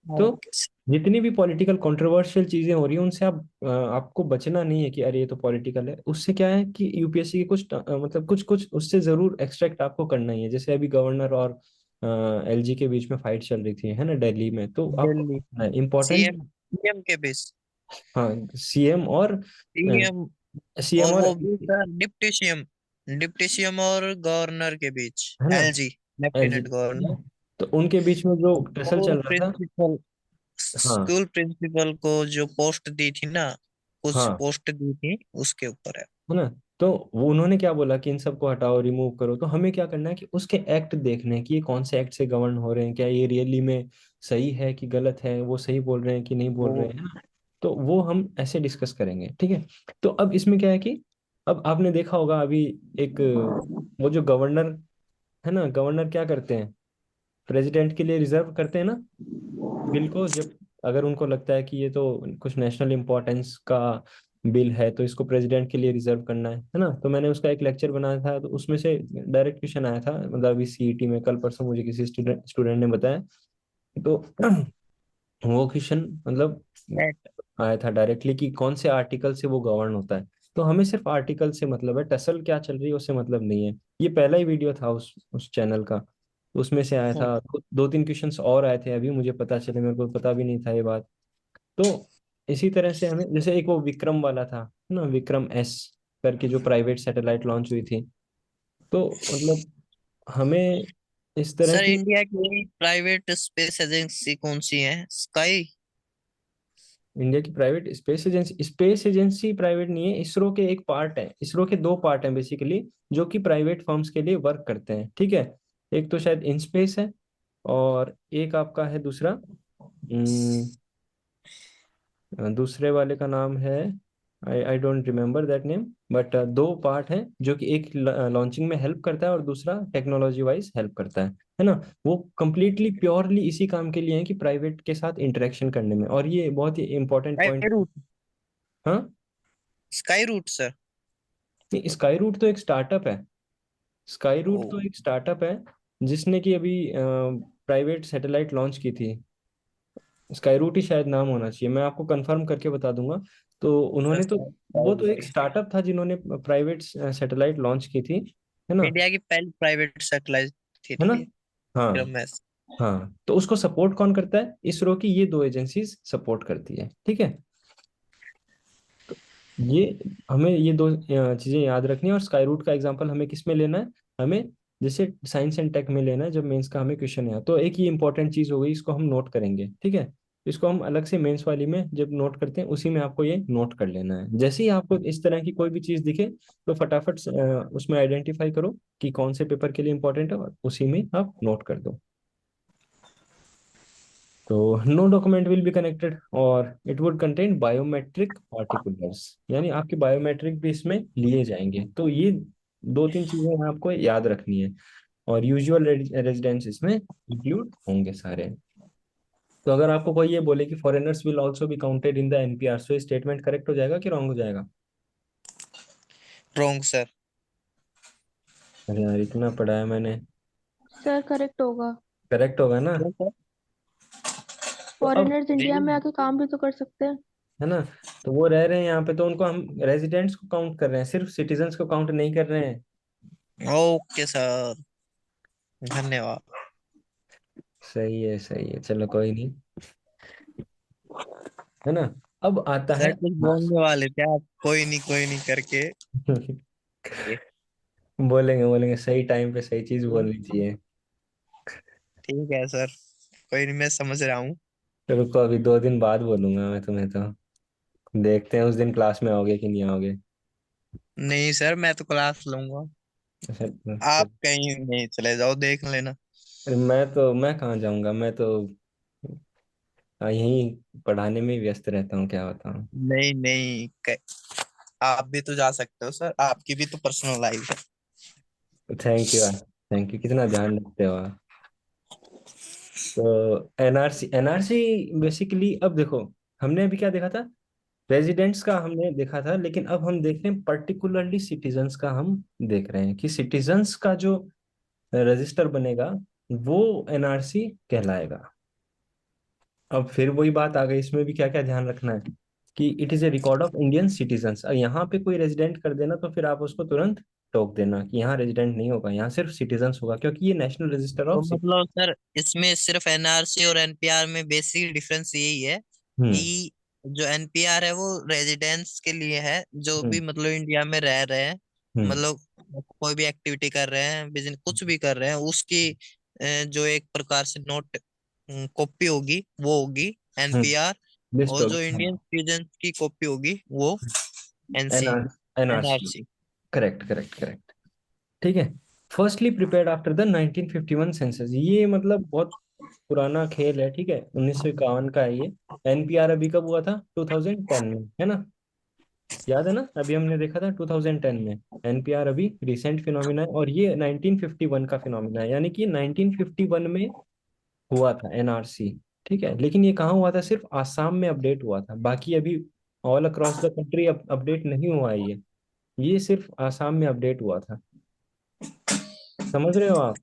तो ओके सर। जितनी भी पॉलिटिकल कंट्रोवर्शियल चीजें हो रही हैं उनसे आप आपको बचना नहीं है कि अरे ये तो पॉलिटिकल है। उससे क्या है कि यूपीएससी के कुछ मतलब कुछ कुछ उससे जरूर एक्सट्रैक्ट आपको करना ही है। जैसे अभी गवर्नर और एलजी के बीच में फाइट चल रही थी, है ना, दिल्ली में, तो दिल्ली आपको इम्पोर्टेंट। सीएम के बीच, हाँ, सीएम और सीएम सीएम और और वो भी sir deputy CM, deputy CM और गवर्नर के बीच, है ना, एलजी एलजी, लेफ्टिनेंट गवर्नर। तो उनके बीच में जो टसल और चल रहा था। प्रिंसिपल, हाँ, स्कूल प्रिंसिपल को जो पोस्ट दी थी ना, कुछ हाँ, पोस्ट दी थी उसके ऊपर है। है ना, तो वो उन्होंने क्या बोला कि इन सबको हटाओ, रिमूव करो। तो हमें क्या करना है कि उसके एक्ट देखने हैं कि ये कौन से एक्ट से गवर्न हो रहे हैं, क्या ये रियली में सही है कि गलत है, वो सही बोल रहे हैं कि नहीं बोल रहे वो हैं, है ना? तो वो हम ऐसे डिस्कस करेंगे। ठीक है। तो अब इसमें क्या है कि अब आपने देखा होगा अभी एक वो जो गवर्नर है ना, गवर्नर क्या करते हैं, प्रेसिडेंट के लिए रिजर्व करते हैं ना बिल को। जब अगर उनको लगता है कि ये तो कुछ नेशनल इंपॉर्टेंस का बिल है तो इसको प्रेसिडेंट के लिए रिजर्व करना है ना। तो मैंने उसका एक लेक्चर बनाया था, तो उसमें से डायरेक्ट क्वेश्चन आया था, मतलब अभी सीईटी में कल परसों मुझे किसी स्टूडेंट स्टूडेंट ने बताया। तो वो क्वेश्चन मतलब आया था डायरेक्टली कि कौन से आर्टिकल से वो गवर्न होता है। तो हमें सिर्फ आर्टिकल से मतलब है, टसल क्या चल रही है उससे मतलब नहीं है। ये पहला ही वीडियो था उस चैनल का, तो उसमें से आया था। दो तीन क्वेश्चंस और आए थे अभी मुझे पता चले, मेरे को पता भी नहीं था ये बात। तो इसी तरह से हमें, जैसे एक वो विक्रम वाला था ना, विक्रम एस करके जो प्राइवेट सैटेलाइट लॉन्च हुई थी, तो मतलब हमें इस तरह सर की। इंडिया की प्राइवेट स्पेस एजेंसी कौन सी है? स्काई? इंडिया की प्राइवेट स्पेस एजेंसी प्राइवेट नहीं है, इसरो के एक पार्ट है। इसरो के दो पार्ट हैं बेसिकली, जो कि प्राइवेट फर्म्स के लिए वर्क करते हैं। ठीक है, एक तो शायद इनस्पेस है, और एक आपका है दूसरा, दूसरे वाले का नाम है, I don't remember that name, but दो पार्ट हैं जो कि एक लॉन्चिंग में हेल्प करता है और दूसरा टेक्नोलॉजी वाइज हेल्प करता है ना। वो कंप्लीटली प्योरली इसी काम के लिए है कि प्राइवेट के साथ इंटरेक्शन करने में, और ये बहुत ही इंपॉर्टेंट स्काई पॉइंट। रूट, हाँ, स्काई रूट सर। नहीं, स्काई रूट तो एक स्टार्टअप है। स्काई ओ, रूट तो एक स्टार्टअप है जिसने कि अभी प्राइवेट सैटेलाइट लॉन्च की थी। स्काई रूट ही शायद नाम होना चाहिए, मैं आपको कंफर्म करके बता दूंगा। तो उन्होंने तो, वो तो एक स्टार्टअप था जिन्होंने प्राइवेट सैटेलाइट लॉन्च की थी, है ना? इंडिया की पहली प्राइवेट सैटेलाइट थी है ना ना? ये, हाँ, विक्रम एस। हाँ, तो उसको सपोर्ट कौन करता है? इसरो की ये दो एजेंसीज सपोर्ट करती है। ठीक है। तो ये हमें ये दो चीजें याद रखनी है। और स्काई रूट का एग्जांपल हमें किस में लेना है? हमें जैसे साइंस एंड टेक में लेना है, जब मेंस का हमें क्वेश्चन है। तो एक ये इंपॉर्टेंट चीज हो गई, इसको हम नोट करेंगे। ठीक है, इसको हम अलग से मेंस वाली में जब नोट करते हैं उसी में आपको ये नोट कर लेना है। जैसे ही आपको इस तरह की कोई भी चीज दिखे तो फटाफट से, उसमें आइडेंटिफाई करो कि कौन से पेपर के लिए इंपॉर्टेंट है, और उसी में आप नोट कर दो। तो no document will be connected और it would contain biometric particulars, यानी आपके बायोमेट्रिक भी इसमें लिए जाएंगे। तो ये दो तीन चीजें आपको याद रखनी है। और यूजुअल रेजिडेंस इसमें इंक्लूड होंगे सारे। तो अगर आपको कोई ये बोले कि foreigners will also be counted in the NPR, so statement correct हो जाएगा कि रॉन्ग हो जाएगा? Wrong sir. अरे यार, इतना पढ़ा है मैंने। सर करेक्ट होगा। करेक्ट होगा ना? क्यों सर? तो अब, फॉरेनर्स इंडिया में आके काम भी तो कर सकते हैं। है ना, तो वो रह रहे हैं यहाँ पे, तो उनको हम रेजिडेंट्स को काउंट कर रहे हैं, सिर्फ सिटीजन्स को काउंट नहीं कर रहे हैं। ओके सर, धन्यवाद। सही है, चलो कोई नहीं, है ना? अब आता सर है कुछ बोलने वाले थे आप, कोई नहीं करके। बोलेंगे बोलेंगे, सही टाइम पे सही चीज बोलनी चाहिए। ठीक है सर, कोई नहीं, मैं समझ रहा हूँ। तो रुको, अभी 2 दिन बाद बोलूंगा मैं तुम्हें तो। देखते हैं उस दिन क्लास में आओगे कि नहीं आओगे। नहीं सर, मैं तो क्लास लूंगा। अच्छा, आप कहीं नहीं चले जाओ, देख लेना। अरे मैं कहाँ जाऊंगा, मैं तो यहीं पढ़ाने में ही व्यस्त रहता हूँ, क्या बताऊँ। नहीं नहीं, आप भी तो जा सकते हो सर, आपकी भी तो पर्सनल लाइफ है। थैंक यू, थैंक यू, कितना ध्यान रखते हो आप। तो एनआरसी एनआरसी बेसिकली, अब देखो, हमने अभी क्या देखा था, रेजिडेंट्स का हमने देखा था, लेकिन अब हम देख रहे हैं पर्टिकुलरली सिटीजन्स का, हम देख रहे हैं कि सिटीजन्स का जो रजिस्टर बनेगा वो एनआरसी कहलाएगा। अब फिर वही बात आ गई, इसमें भी क्या क्या ध्यान रखना है कि it is a record of Indian citizens. अब यहाँ पे कोई रेजिडेंट कर देना तो फिर आप उसको तुरंत टोक देना कि यहाँ रेजिडेंट नहीं होगा, यहाँ सिर्फ सिटीजन्स होगा, क्योंकि ये नेशनल रजिस्टर तो ऑफ। मतलब सर, इसमें सिर्फ एनआरसी और एनपीआर में बेसिक डिफरेंस यही है हम्म। कि जो एनपीआर है वो रेजिडेंट्स के लिए है, जो भी हम्म। मतलब इंडिया में रह रहे हैं, हम्म। मतलब कोई भी एक्टिविटी कर रहे हैं, बिजनेस कुछ भी कर रहे हैं, उसकी जो एक प्रकार से नोट कॉपी होगी वो होगी एनपीआर। लिस्ट और होगी, जो इंडियन हाँ। सिटीजन की कॉपी होगी वो NC NR NRC. NRC. Correct, correct, correct. ठीक है। Firstly prepared after the 1951 census, ये मतलब बहुत पुराना खेल है, ठीक है, 1951 का है ये। एनपीआर अभी कब हुआ था, 2010 में, है ना। याद है ना, अभी हमने देखा था 2010 में। एनपीआर अभी रिसेंट फिनोमिना है, और ये 1951 का फिनोमिना है, यानी कि 1951 में हुआ था एनआरसी। ठीक है, लेकिन ये कहाँ हुआ था, सिर्फ आसाम में अपडेट हुआ था, बाकी अभी all across the country update नहीं हुआ है ये सिर्फ आसाम में अपडेट हुआ था। समझ रहे हो आप।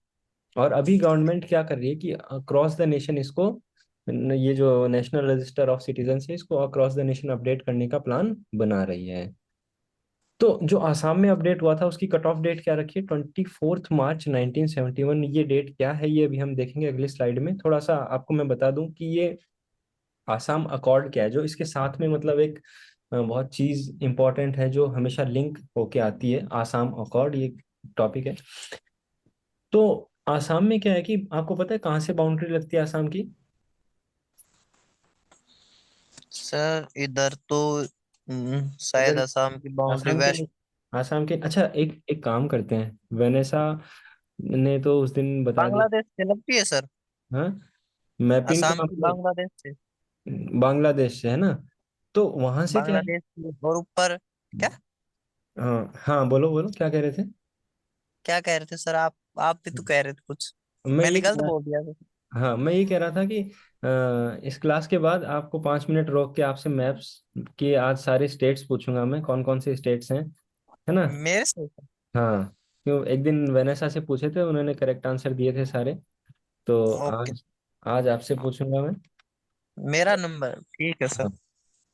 और अभी गवर्नमेंट क्या कर रही है कि अक्रॉस द नेशन इसको, ये जो नेशनल रजिस्टर ऑफ सिटीजन है, इसको अक्रॉस द नेशन अपडेट करने का प्लान बना रही है। तो जो आसाम में अपडेट हुआ था उसकी कट ऑफ डेट क्या रखी है, 24 मार्च 1971। ये डेट क्या है ये अभी हम देखेंगे अगली स्लाइड में। थोड़ा सा आपको मैं बता दूं कि ये आसाम अकॉर्ड क्या है, जो इसके साथ में मतलब एक बहुत चीज इंपॉर्टेंट है जो हमेशा लिंक होके आती है, आसाम अकॉर्ड ये टॉपिक है। तो आसाम में क्या है कि आपको पता है कहाँ से बाउंड्री लगती है आसाम की। सर इधर तो शायद इधर असम की बाउंड्री आसाम के वेस्ट। आसाम के अच्छा, एक एक काम करते हैं, वेनेसा ने तो उस दिन बता दिया। बांग्लादेश से लगती है सर। हाँ, मैपिंग असम का की आपको, बांग्लादेश से। बांग्लादेश से है ना, तो वहां से क्या है। बांग्लादेश की और ऊपर। क्या हाँ हाँ, बोलो बोलो क्या कह रहे थे। क्या कह रहे थे सर आप भी तो कह रहे थे कुछ। मैं ये मैंने कह गलत रहा बोल दिया सर। हाँ, मैं ये कह रहा था कि इस क्लास के बाद आपको 5 मिनट रोक के आपसे मैप्स के आज सारे स्टेट्स पूछूंगा मैं, कौन कौन से स्टेट्स हैं, है ना। मेरे से। हाँ, क्यों, एक दिन वेनेसा से पूछे थे, उन्होंने करेक्ट आंसर दिए थे सारे। तो ओके। आज आज आपसे पूछूंगा मैं। मेरा नंबर ठीक है सर। हाँ,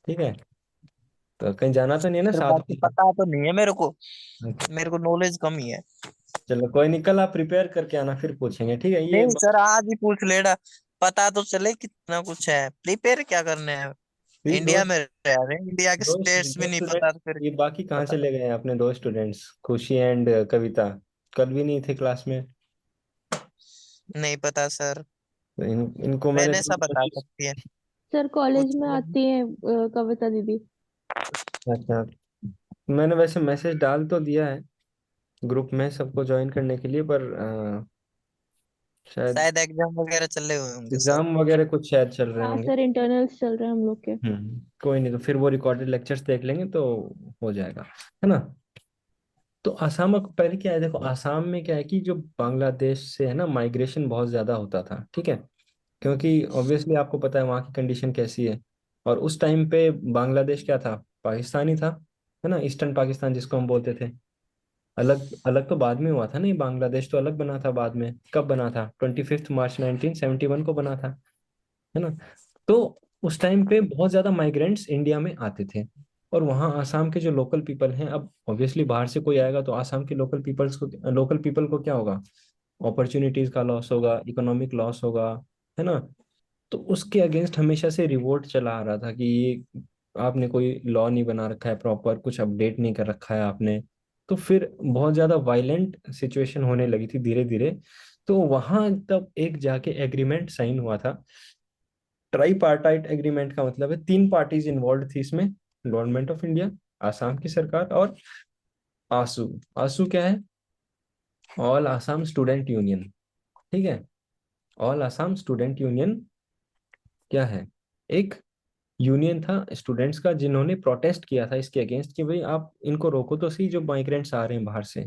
ठीक है। तो कहीं जाना तो नहीं है ना फिर साथ बाकी में। पता तो नहीं है मेरे को। मेरे को नॉलेज कम ही है। चलो कोई नहीं, कल आप प्रिपेयर करके आना, फिर पूछेंगे, ठीक है ये नहीं सर, आज ही पूछ लेना। पता तो चले कितना कुछ है, प्रिपेयर क्या करने हैं। ये दो इंडिया में रह रहे हैं, इंडिया के दो स्टेट्स भी दो नहीं स्टूडेंट, पता तो फिर ये बाकी कहाँ पता। चले गए हैं अपने दो स्टूडेंट्स, खुशी एंड कविता, कल भी नहीं थे क्लास में। नहीं पता सर। इनको मैंने तो वेनेसा बता कोशिश। सकती है। सर कॉलेज कुछ में नहीं। आती है कविता दीदी। अच्छा, मैंने वैसे मैसेज डाल तो दिया है ग्रुप में सबको ज्वाइन करने के लिए, पर शायद शायद एग्जाम वगैरह चल रहे हुए होंगे सर। एग्जाम वगैरह कुछ शायद चल रहे हाँ होंगे। सर, इंटरनल्स चल रहे हैं हम लोग के। कोई नहीं, तो फिर वो रिकॉर्डेड लेक्चर्स देख लेंगे तो हो जाएगा, है ना। तो आसाम को पहले क्या है, देखो आसाम में क्या है कि जो बांग्लादेश से है ना माइग्रेशन बहुत ज्यादा होता था, ठीक है, क्योंकि ऑब्वियसली आपको पता है वहाँ की कंडीशन कैसी है। और उस टाइम पे बांग्लादेश क्या था, पाकिस्तानी था, है ना, ईस्टर्न पाकिस्तान जिसको हम बोलते थे। अलग अलग तो बाद में हुआ था, नहीं, बांग्लादेश तो अलग बना था बाद में, कब बना था, 25 मार्च 1971 को बना था, है ना। तो उस टाइम पे बहुत ज्यादा माइग्रेंट्स इंडिया में आते थे, और वहाँ आसाम के जो लोकल पीपल हैं, अब ऑब्वियसली बाहर से कोई आएगा तो आसाम के लोकल पीपल को क्या होगा, अपॉर्चुनिटीज का लॉस होगा, इकोनॉमिक लॉस होगा, है ना। तो उसके अगेंस्ट हमेशा से रिवोल्ट चला आ रहा था कि ये आपने कोई लॉ नहीं बना रखा है प्रॉपर, कुछ अपडेट नहीं कर रखा है आपने। तो फिर बहुत ज्यादा वायलेंट सिचुएशन होने लगी थी धीरे धीरे। तो वहां तब एक जाके एग्रीमेंट साइन हुआ था। ट्राईपार्टाइट एग्रीमेंट का मतलब है तीन पार्टीज इन्वॉल्व थी इसमें, गवर्नमेंट ऑफ इंडिया, आसाम की सरकार, और आसू। आसू क्या है? All Assam student union. ठीक है, ऑल आसाम स्टूडेंट यूनियन क्या है? एक यूनियन था स्टूडेंट्स का, जिन्होंने प्रोटेस्ट किया था इसके अगेंस्ट कि भाई आप इनको रोको तो सही, जो माइग्रेंट्स आ रहे हैं बाहर से।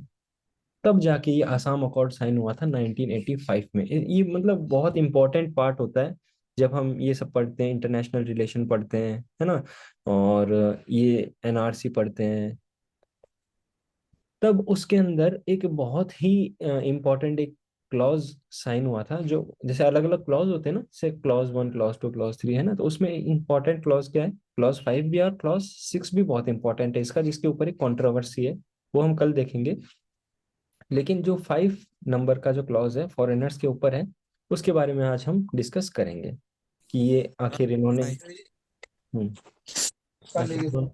तब जाके ये आसाम अकॉर्ड साइन हुआ था 1985 में। ये मतलब बहुत इंपॉर्टेंट पार्ट होता है जब हम ये सब पढ़ते हैं, इंटरनेशनल रिलेशन पढ़ते हैं, है ना, और ये एनआरसी पढ़ते हैं। तब उसके अंदर एक बहुत ही इम्पोर्टेंट एक क्लॉज साइन हुआ था, जो जैसे अलग अलग क्लॉज होते हैं ना, जैसे क्लॉज 1, क्लॉज 2, क्लॉज 3, है ना, तो उसमें इम्पोर्टेंट क्लॉज क्या है? क्लॉज 5 भी और क्लॉज 6 भी बहुत इंपॉर्टेंट है इसका, जिसके ऊपर एक कंट्रोवर्सी है, वो हम कल देखेंगे। लेकिन जो 5 नंबर का जो क्लॉज है फॉरेनर्स के ऊपर है, उसके बारे में आज हम डिस्कस करेंगे कि ये आखिर इन्होंने हम्म, आखिर इन्होंने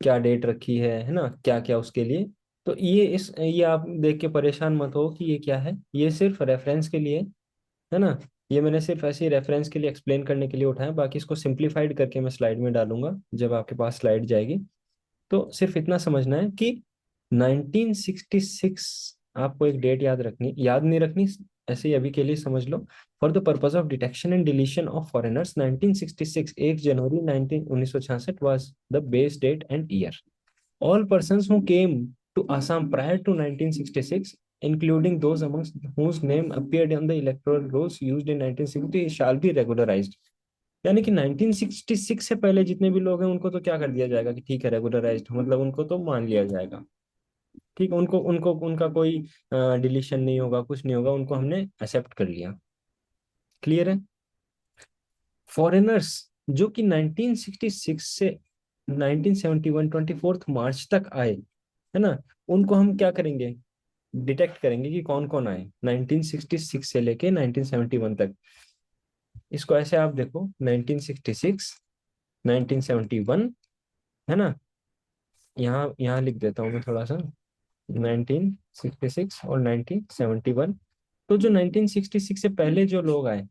क्या डेट रखी है ना, क्या क्या उसके लिए। तो ये आप देख के परेशान मत हो कि ये क्या है, ये सिर्फ रेफरेंस के लिए, है ना। ये मैंने सिर्फ ऐसे ही रेफरेंस के लिए एक्सप्लेन करने के लिए उठाया, बाकी इसको सिंप्लीफाइड करके मैं स्लाइड में डालूंगा जब आपके पास स्लाइड जाएगी। तो सिर्फ इतना समझना है कि 1966, आपको एक डेट याद रखनी, याद नहीं रखनी, ऐसे ही अभी के लिए समझ लो। For the purpose of detection and deletion of foreigners, 1966, 1 January 1966 was the base date and year. All persons who came to Assam prior to 1966, including those amongst whose name appeared on the electoral rolls used in 1960, shall be regularized. यानी कि 1966 से पहले जितने भी लोग हैं उनको तो क्या कर दिया जाएगा कि ठीक है, रेगुलराइज्ड, मतलब उनको तो मान लिया जाएगा। ठीक है, उनको उनको उनका कोई डिलीशन नहीं होगा, कुछ नहीं होगा, उनको हमने एक्सेप्ट कर लिया। क्लियर है? फॉरेनर्स जो कि 1966 से 1971 24 मार्च तक आए, है ना, उनको हम क्या करेंगे? डिटेक्ट करेंगे कि कौन कौन आए 1966 से लेके 1971 तक। इसको ऐसे आप देखो, 1966, 1971, है ना, यहाँ यहाँ लिख देता हूँ मैं थोड़ा सा, 1966 और 1971। तो जो 1966 से पहले जो लोग आए,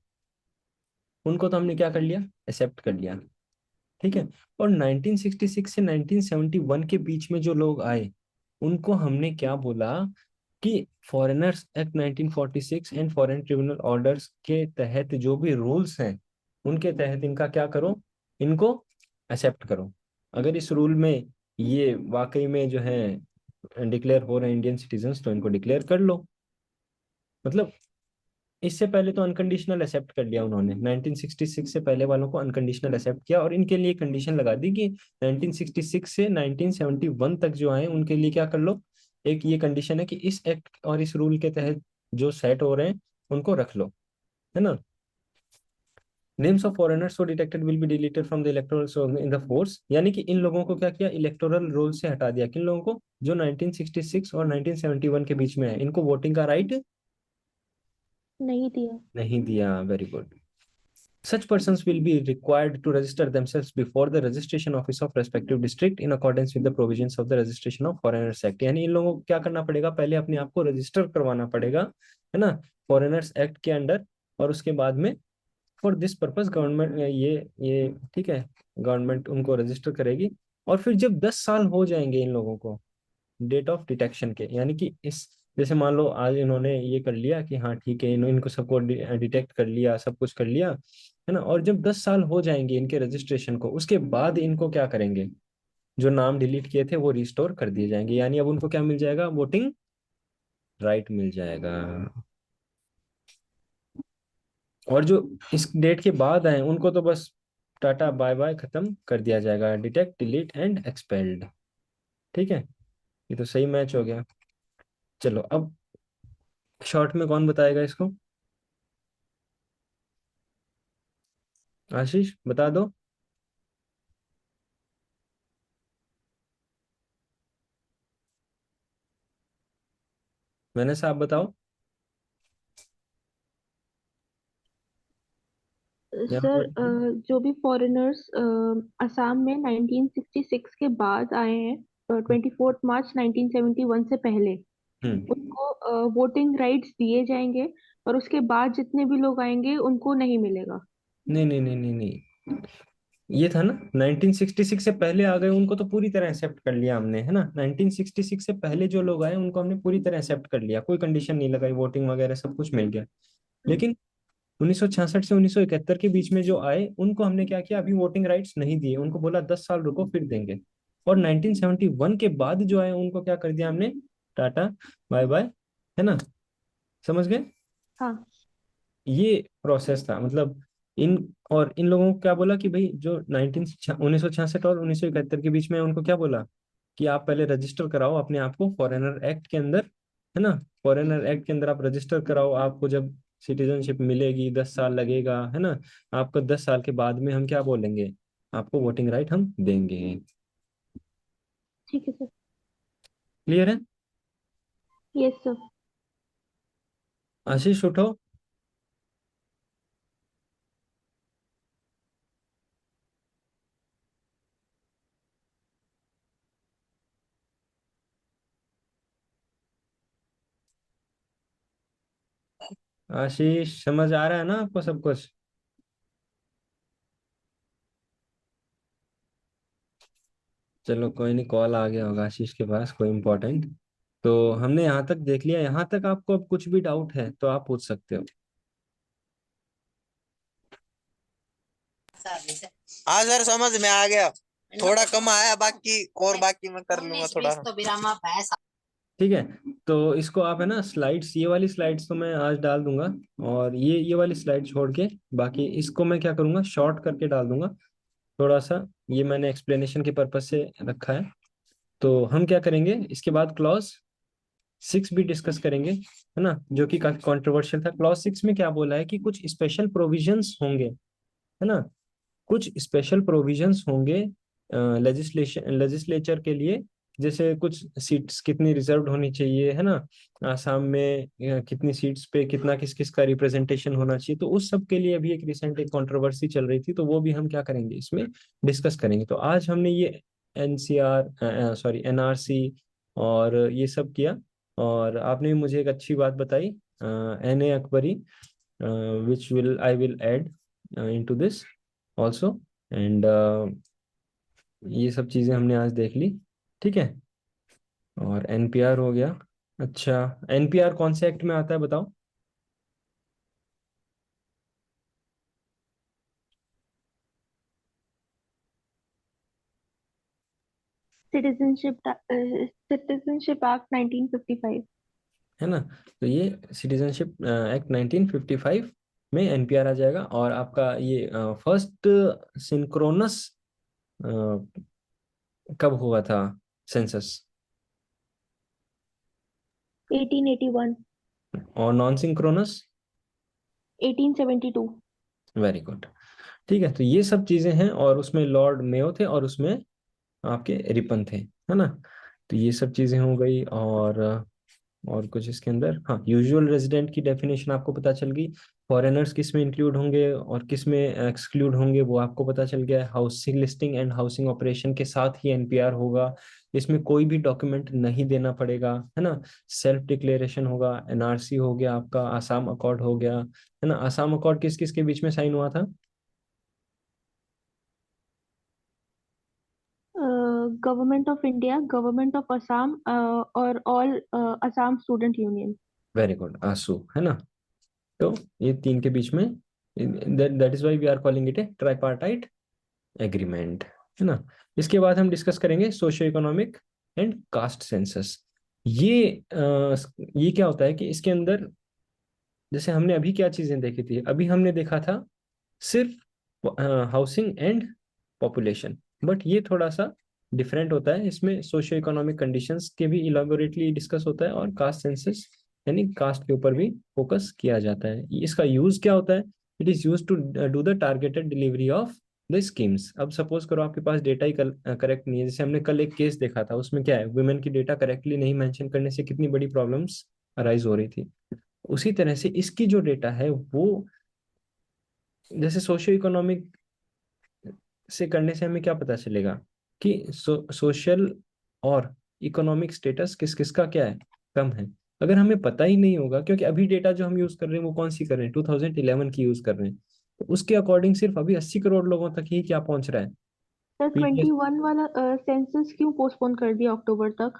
उनको तो हमने क्या कर लिया? एक्सेप्ट कर लिया। ठीक है। और 1966 से 1971 के बीच में जो लोग आए, उनको हमने क्या बोला कि foreigners act 1946 and foreign tribunal orders के तहत जो भी रूल्स हैं, उनके तहत इनका क्या करो? इनको एक्सेप्ट करो। अगर इस रूल में ये वाकई में जो है डिक्लेयर हो रहे हैं इंडियन सिटीजन्स, तो इनको डिक्लेयर कर लो। मतलब इससे पहले तो अनकंडीशनल एक्सेप्ट कर लिया उन्होंने, 1966 से पहले वालों को अनकंडीशनल एक्सेप्ट किया, और इनके लिए कंडीशन लगा दी कि 1966 से 1971 तक जो आए उनके लिए क्या कर लो, एक ये कंडीशन है कि इस एक्ट और इस रूल के तहत जो सेट हो रहे हैं उनको रख लो, है ना। Names of foreigners so detected will be deleted from the electoral in the force, यानी कि इन लोगों को क्या किया? इलेक्टोरल रोल से हटा दिया। किन लोगों को? जो 1966 और 1971 के बीच में है, इनको वोटिंग का राइट नहीं दिया। नहीं दिया। Very good. Such persons will be required to register themselves before the registration office of respective district in accordance with the provisions of the Registration of Foreigners Act। यानी इन लोगों को क्या करना पड़ेगा? पहले अपने आप को रजिस्टर करवाना पड़ेगा, है ना, फॉरेनर्स एक्ट के अंडर। और उसके बाद में फॉर दिस पर्पस गवर्नमेंट ये ठीक है, गवर्नमेंट उनको रजिस्टर करेगी। और फिर जब 10 साल हो जाएंगे इन लोगों को डेट ऑफ डिटेक्शन के, यानी कि इस, जैसे मान लो आज इन्होंने ये कर लिया कि हाँ ठीक है, इनको सबको डिटेक्ट कर लिया, सब कुछ कर लिया, है ना, और जब 10 साल हो जाएंगे इनके रजिस्ट्रेशन को, उसके बाद इनको क्या करेंगे? जो नाम डिलीट किए थे वो रिस्टोर कर दिए जाएंगे, यानी अब उनको क्या मिल जाएगा? वोटिंग राइट मिल जाएगा। और जो इस डेट के बाद आए उनको तो बस टाटा बाय बाय, खत्म कर दिया जाएगा, डिटेक्ट डिलीट एंड एक्सपेल्ड। ठीक है, ये तो सही मैच हो गया। चलो अब शॉर्ट में कौन बताएगा इसको? आशीष बता दो। मैंने साहब बताओ, या सर, मैं बताऊं? जो भी फॉरेनर्स असम में 1966 के बाद आए हैं, 24 मार्च 1971 से पहले, हम्म। उनको वोटिंग राइट्स दिए जाएंगे, और उसके बाद जितने भी लोग आएंगे उनको नहीं मिलेगा। नहीं नहीं नहीं नहीं नहीं, ये था ना 1966 से पहले आ गए उनको तो पूरी तरह एक्सेप्ट कर लिया हमने, है ना। 1966 से पहले जो लोग आए उनको हमने पूरी तरह एक्सेप्ट कर लिया, कोई कंडीशन नहीं लगाई, वोटिंग वगैरह सब कुछ मिल गया। लेकिन 1966 से 1971 के बीच में जो आए उनको हमने क्या किया, अभी वोटिंग राइट्स नहीं दिए, उनको बोला 10 साल रुको फिर देंगे। और 1971 के बाद जो आए उनको क्या कर दिया हमने, टाटा बाय बाय, है ना। समझ गए। हाँ। ये प्रोसेस था, मतलब इन, और इन लोगों को क्या बोला कि भाई जो 1966 और 1971 के बीच में, उनको क्या बोला कि आप पहले रजिस्टर कराओ अपने आप को फॉरेनर एक्ट के अंदर, है ना। फॉरेनर एक्ट के अंदर आप रजिस्टर कराओ, आपको जब सिटीजनशिप मिलेगी 10 साल लगेगा, है ना। आपको 10 साल के बाद में हम क्या बोलेंगे, आपको वोटिंग राइट हम देंगे। ठीक है सर। क्लियर है। Yes sir. आशीष उठो। आशीष समझ आ रहा है ना आपको सब कुछ। चलो कोई नहीं, कॉल आ गया होगा आशीष के पास कोई इंपॉर्टेंट। तो हमने यहाँ तक देख लिया, यहाँ तक आपको अब कुछ भी डाउट है तो आप पूछ सकते हो। हाँ सर समझ में आ गया, थोड़ा कम आया, बाकी और बाकी मैं कर लूंगा थोड़ा। ठीक है। तो इसको आप, है ना, स्लाइड्स, ये वाली स्लाइड्स तो मैं आज डाल दूंगा, और ये वाली स्लाइड छोड़ के बाकी इसको मैं क्या करूंगा, शॉर्ट करके डाल दूंगा थोड़ा सा। ये मैंने एक्सप्लेनेशन के पर्पज से रखा है। तो हम क्या करेंगे इसके बाद, क्लॉज 6 भी डिस्कस करेंगे, है ना, जो कि काफी कंट्रोवर्शियल था। क्लॉज 6 में क्या बोला है कि कुछ स्पेशल प्रोविजंस होंगे, है ना, कुछ स्पेशल प्रोविजंस होंगे लेजिस्लेशन, लेजिस्लेचर के लिए। जैसे कुछ सीट्स कितनी रिजर्व्ड होनी चाहिए, है ना, आसाम में कितनी सीट्स पे कितना किस किस का रिप्रेजेंटेशन होना चाहिए, तो उस सब के लिए अभी एक रिसेंट एक कंट्रोवर्सी चल रही थी, तो वो भी हम क्या करेंगे इसमें डिस्कस करेंगे। तो आज हमने ये एनसीआर, सॉरी एनआरसी और ये सब किया। और आपने भी मुझे एक अच्छी बात बताई, Ain e Akbari, which will I will add into this also. And ये सब चीजें हमने आज देख ली। ठीक है। और एनपीआर हो गया। अच्छा, एनपीआर कौन से एक्ट में आता है बताओ। Citizenship citizenship act 1955। है ना। तो ये सिटीजनशिप एक्ट 1955 में एनपीआर आ जाएगा। और आपका ये फर्स्ट सिंक्रोनस कब हुआ था सेंसस। 1881। और नॉन सिंक्रोनस। 1872। Very good. ठीक है। तो ये सब चीजें हैं, और उसमें लॉर्ड मेयो थे और उसमें आपके रिपन थे, है ना। तो ये सब चीजें हो गई। और कुछ इसके अंदर, हाँ, यूजुअल रेजिडेंट की डेफिनेशन आपको पता चल गई। फॉरेनर्स किस में इंक्लूड होंगे और किस में एक्सक्लूड होंगे वो आपको पता चल गया है। Housing listing and housing operation के साथ ही एनपीआर होगा। इसमें कोई भी डॉक्यूमेंट नहीं देना पड़ेगा, है ना। सेल्फ डिक्लेरेशन होगा। एनआरसी हो गया आपका, आसाम अकॉर्ड हो गया, है ना। आसाम अकॉर्ड किस किस के बीच में साइन हुआ था। Government of India, government of Assam और all Assam student union. Very good, आंसू, है ना। तो ये तीन के बीच में, that is why we are calling it a tripartite agreement, है ना। इसके बाद हम डिस्कस करेंगे socio economic and caste census. ये ये क्या होता है कि इसके अंदर, जैसे हमने अभी क्या चीजें देखी थी, अभी हमने देखा था सिर्फ हाउसिंग एंड पॉपुलेशन, बट ये थोड़ा सा डिफरेंट होता है। इसमें सोशियो इकोनॉमिक कंडीशंस के भी इलाबोरेटली डिस्कस होता है, और कास्ट सेंसस यानी कास्ट के ऊपर भी फोकस किया जाता है। इसका यूज क्या होता है, it is use to do the targeted delivery of the schemes. अब सपोज करो आपके पास डेटा ही करेक्ट नहीं है, जैसे हमने कल एक केस देखा था, उसमें क्या है, वुमेन की डेटा करेक्टली नहीं मेंशन करने से कितनी बड़ी प्रॉब्लम्स अराइज हो रही थी। उसी तरह से इसकी जो डेटा है वो, जैसे सोशियो इकोनॉमिक से करने से हमें क्या पता चलेगा कि सोशल और इकोनॉमिक स्टेटस किस किस का क्या है, कम है। अगर हमें पता ही नहीं होगा, क्योंकि अभी डेटा जो हम यूज कर रहे हैं वो कौन सी कर रहे हैं, 2011 की यूज कर रहे हैं। तो उसके अकॉर्डिंग सिर्फ अभी 80 करोड़ लोगों तक ही क्या पहुंच रहा है, सर पीडीएस। 21 वाला सेंसस क्यों पोस्टपोन कर दिया अक्टूबर तक?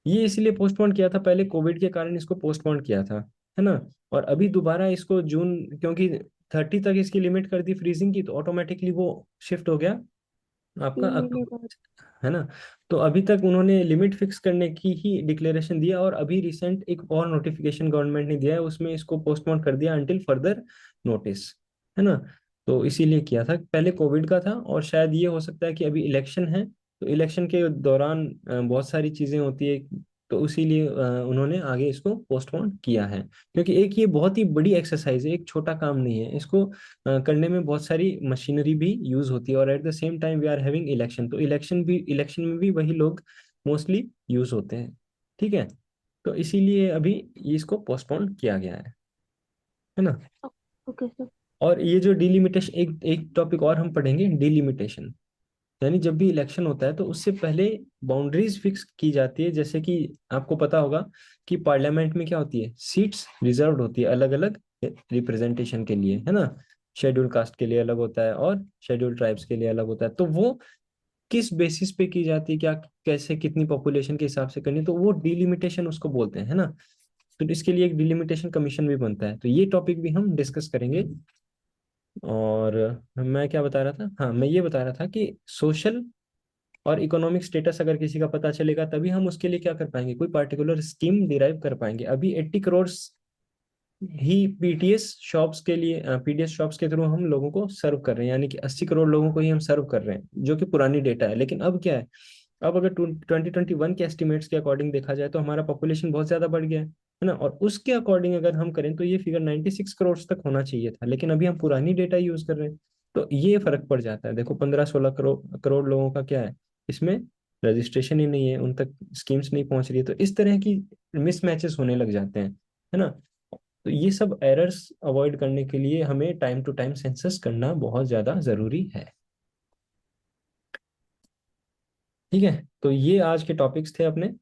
ये इसलिए पोस्टपोन किया था, पहले कोविड के कारण इसको पोस्टपोन किया था, है ना। और अभी दोबारा इसको जून, क्योंकि 30 तक इसकी लिमिट कर दी फ्रीजिंग की, तो ऑटोमेटिकली वो शिफ्ट हो गया आपका 3 महीने अक्टूबर, बाद। है ना। तो अभी तक उन्होंने लिमिट फिक्स करने की ही डिक्लेरेशन दिया, और अभी रिसेंट एक और नोटिफिकेशन गवर्नमेंट ने दिया है, उसमें इसको पोस्टपोन कर दिया अंटिल फर्दर नोटिस, है ना। तो इसीलिए किया था, पहले कोविड का था, और शायद ये हो सकता है कि अभी इलेक्शन है, तो इलेक्शन के दौरान बहुत सारी चीजें होती है, तो इसीलिए उन्होंने आगे इसको पोस्टपोन किया है। क्योंकि एक ये बहुत ही बड़ी एक्सरसाइज है, एक छोटा काम नहीं है, इसको करने में बहुत सारी मशीनरी भी यूज होती है, और at the same time we are having election, तो इलेक्शन में भी वही लोग मोस्टली यूज होते हैं, ठीक है। तो इसीलिए अभी इसको पोस्टपोन किया गया है ना। Okay sir. और ये जो डिलिमिटेशन, एक एक टॉपिक और हम पढ़ेंगे, डिलिमिटेशन। यानी जब भी इलेक्शन होता है तो उससे पहले बाउंड्रीज फिक्स की जाती है, जैसे कि आपको पता होगा कि पार्लियामेंट में क्या होती है, सीट्स रिजर्व्ड होती है अलग अलग रिप्रेजेंटेशन के लिए, है ना। शेड्यूल कास्ट के लिए अलग होता है, और शेड्यूल ट्राइब्स के लिए अलग होता है, तो वो किस बेसिस पे की जाती है, क्या कैसे कितनी पॉपुलेशन के हिसाब से करनी है, तो वो डिलिमिटेशन उसको बोलते हैं, है ना। तो इसके लिए एक डिलिमिटेशन कमीशन भी बनता है, तो ये टॉपिक भी हम डिस्कस करेंगे। और मैं क्या बता रहा था, हाँ मैं ये बता रहा था कि सोशल और इकोनॉमिक स्टेटस अगर किसी का पता चलेगा, तभी हम उसके लिए क्या कर पाएंगे, कोई पर्टिकुलर स्कीम डिराइव कर पाएंगे। अभी 80 करोड़ ही पीटीएस शॉप्स के लिए, पीडीएस शॉप्स के थ्रू हम लोगों को सर्व कर रहे हैं, यानी कि 80 करोड़ लोगों को ही हम सर्व कर रहे हैं, जो कि पुरानी डेटा है। लेकिन अब क्या है, अब अगर 2021 के एस्टिमेट्स के अकॉर्डिंग देखा जाए, तो हमारा पॉपुलेशन बहुत ज्यादा बढ़ गया है ना, और उसके अकॉर्डिंग अगर हम करें तो ये फिगर 96 करोड़ तक होना चाहिए था, लेकिन अभी हम पुरानी डेटा यूज कर रहे हैं, तो ये फर्क पड़ जाता है। देखो 15-16 करोड़ लोगों का क्या है, इसमें रजिस्ट्रेशन ही नहीं है, उन तक स्कीम्स नहीं पहुंच रही है, तो इस तरह की मिसमैचेस होने लग जाते हैं, है ना। तो ये सब एरर्स अवॉइड करने के लिए हमें टाइम टू टाइम सेंसस करना बहुत ज्यादा जरूरी है, ठीक है। तो ये आज के टॉपिक्स थे अपने।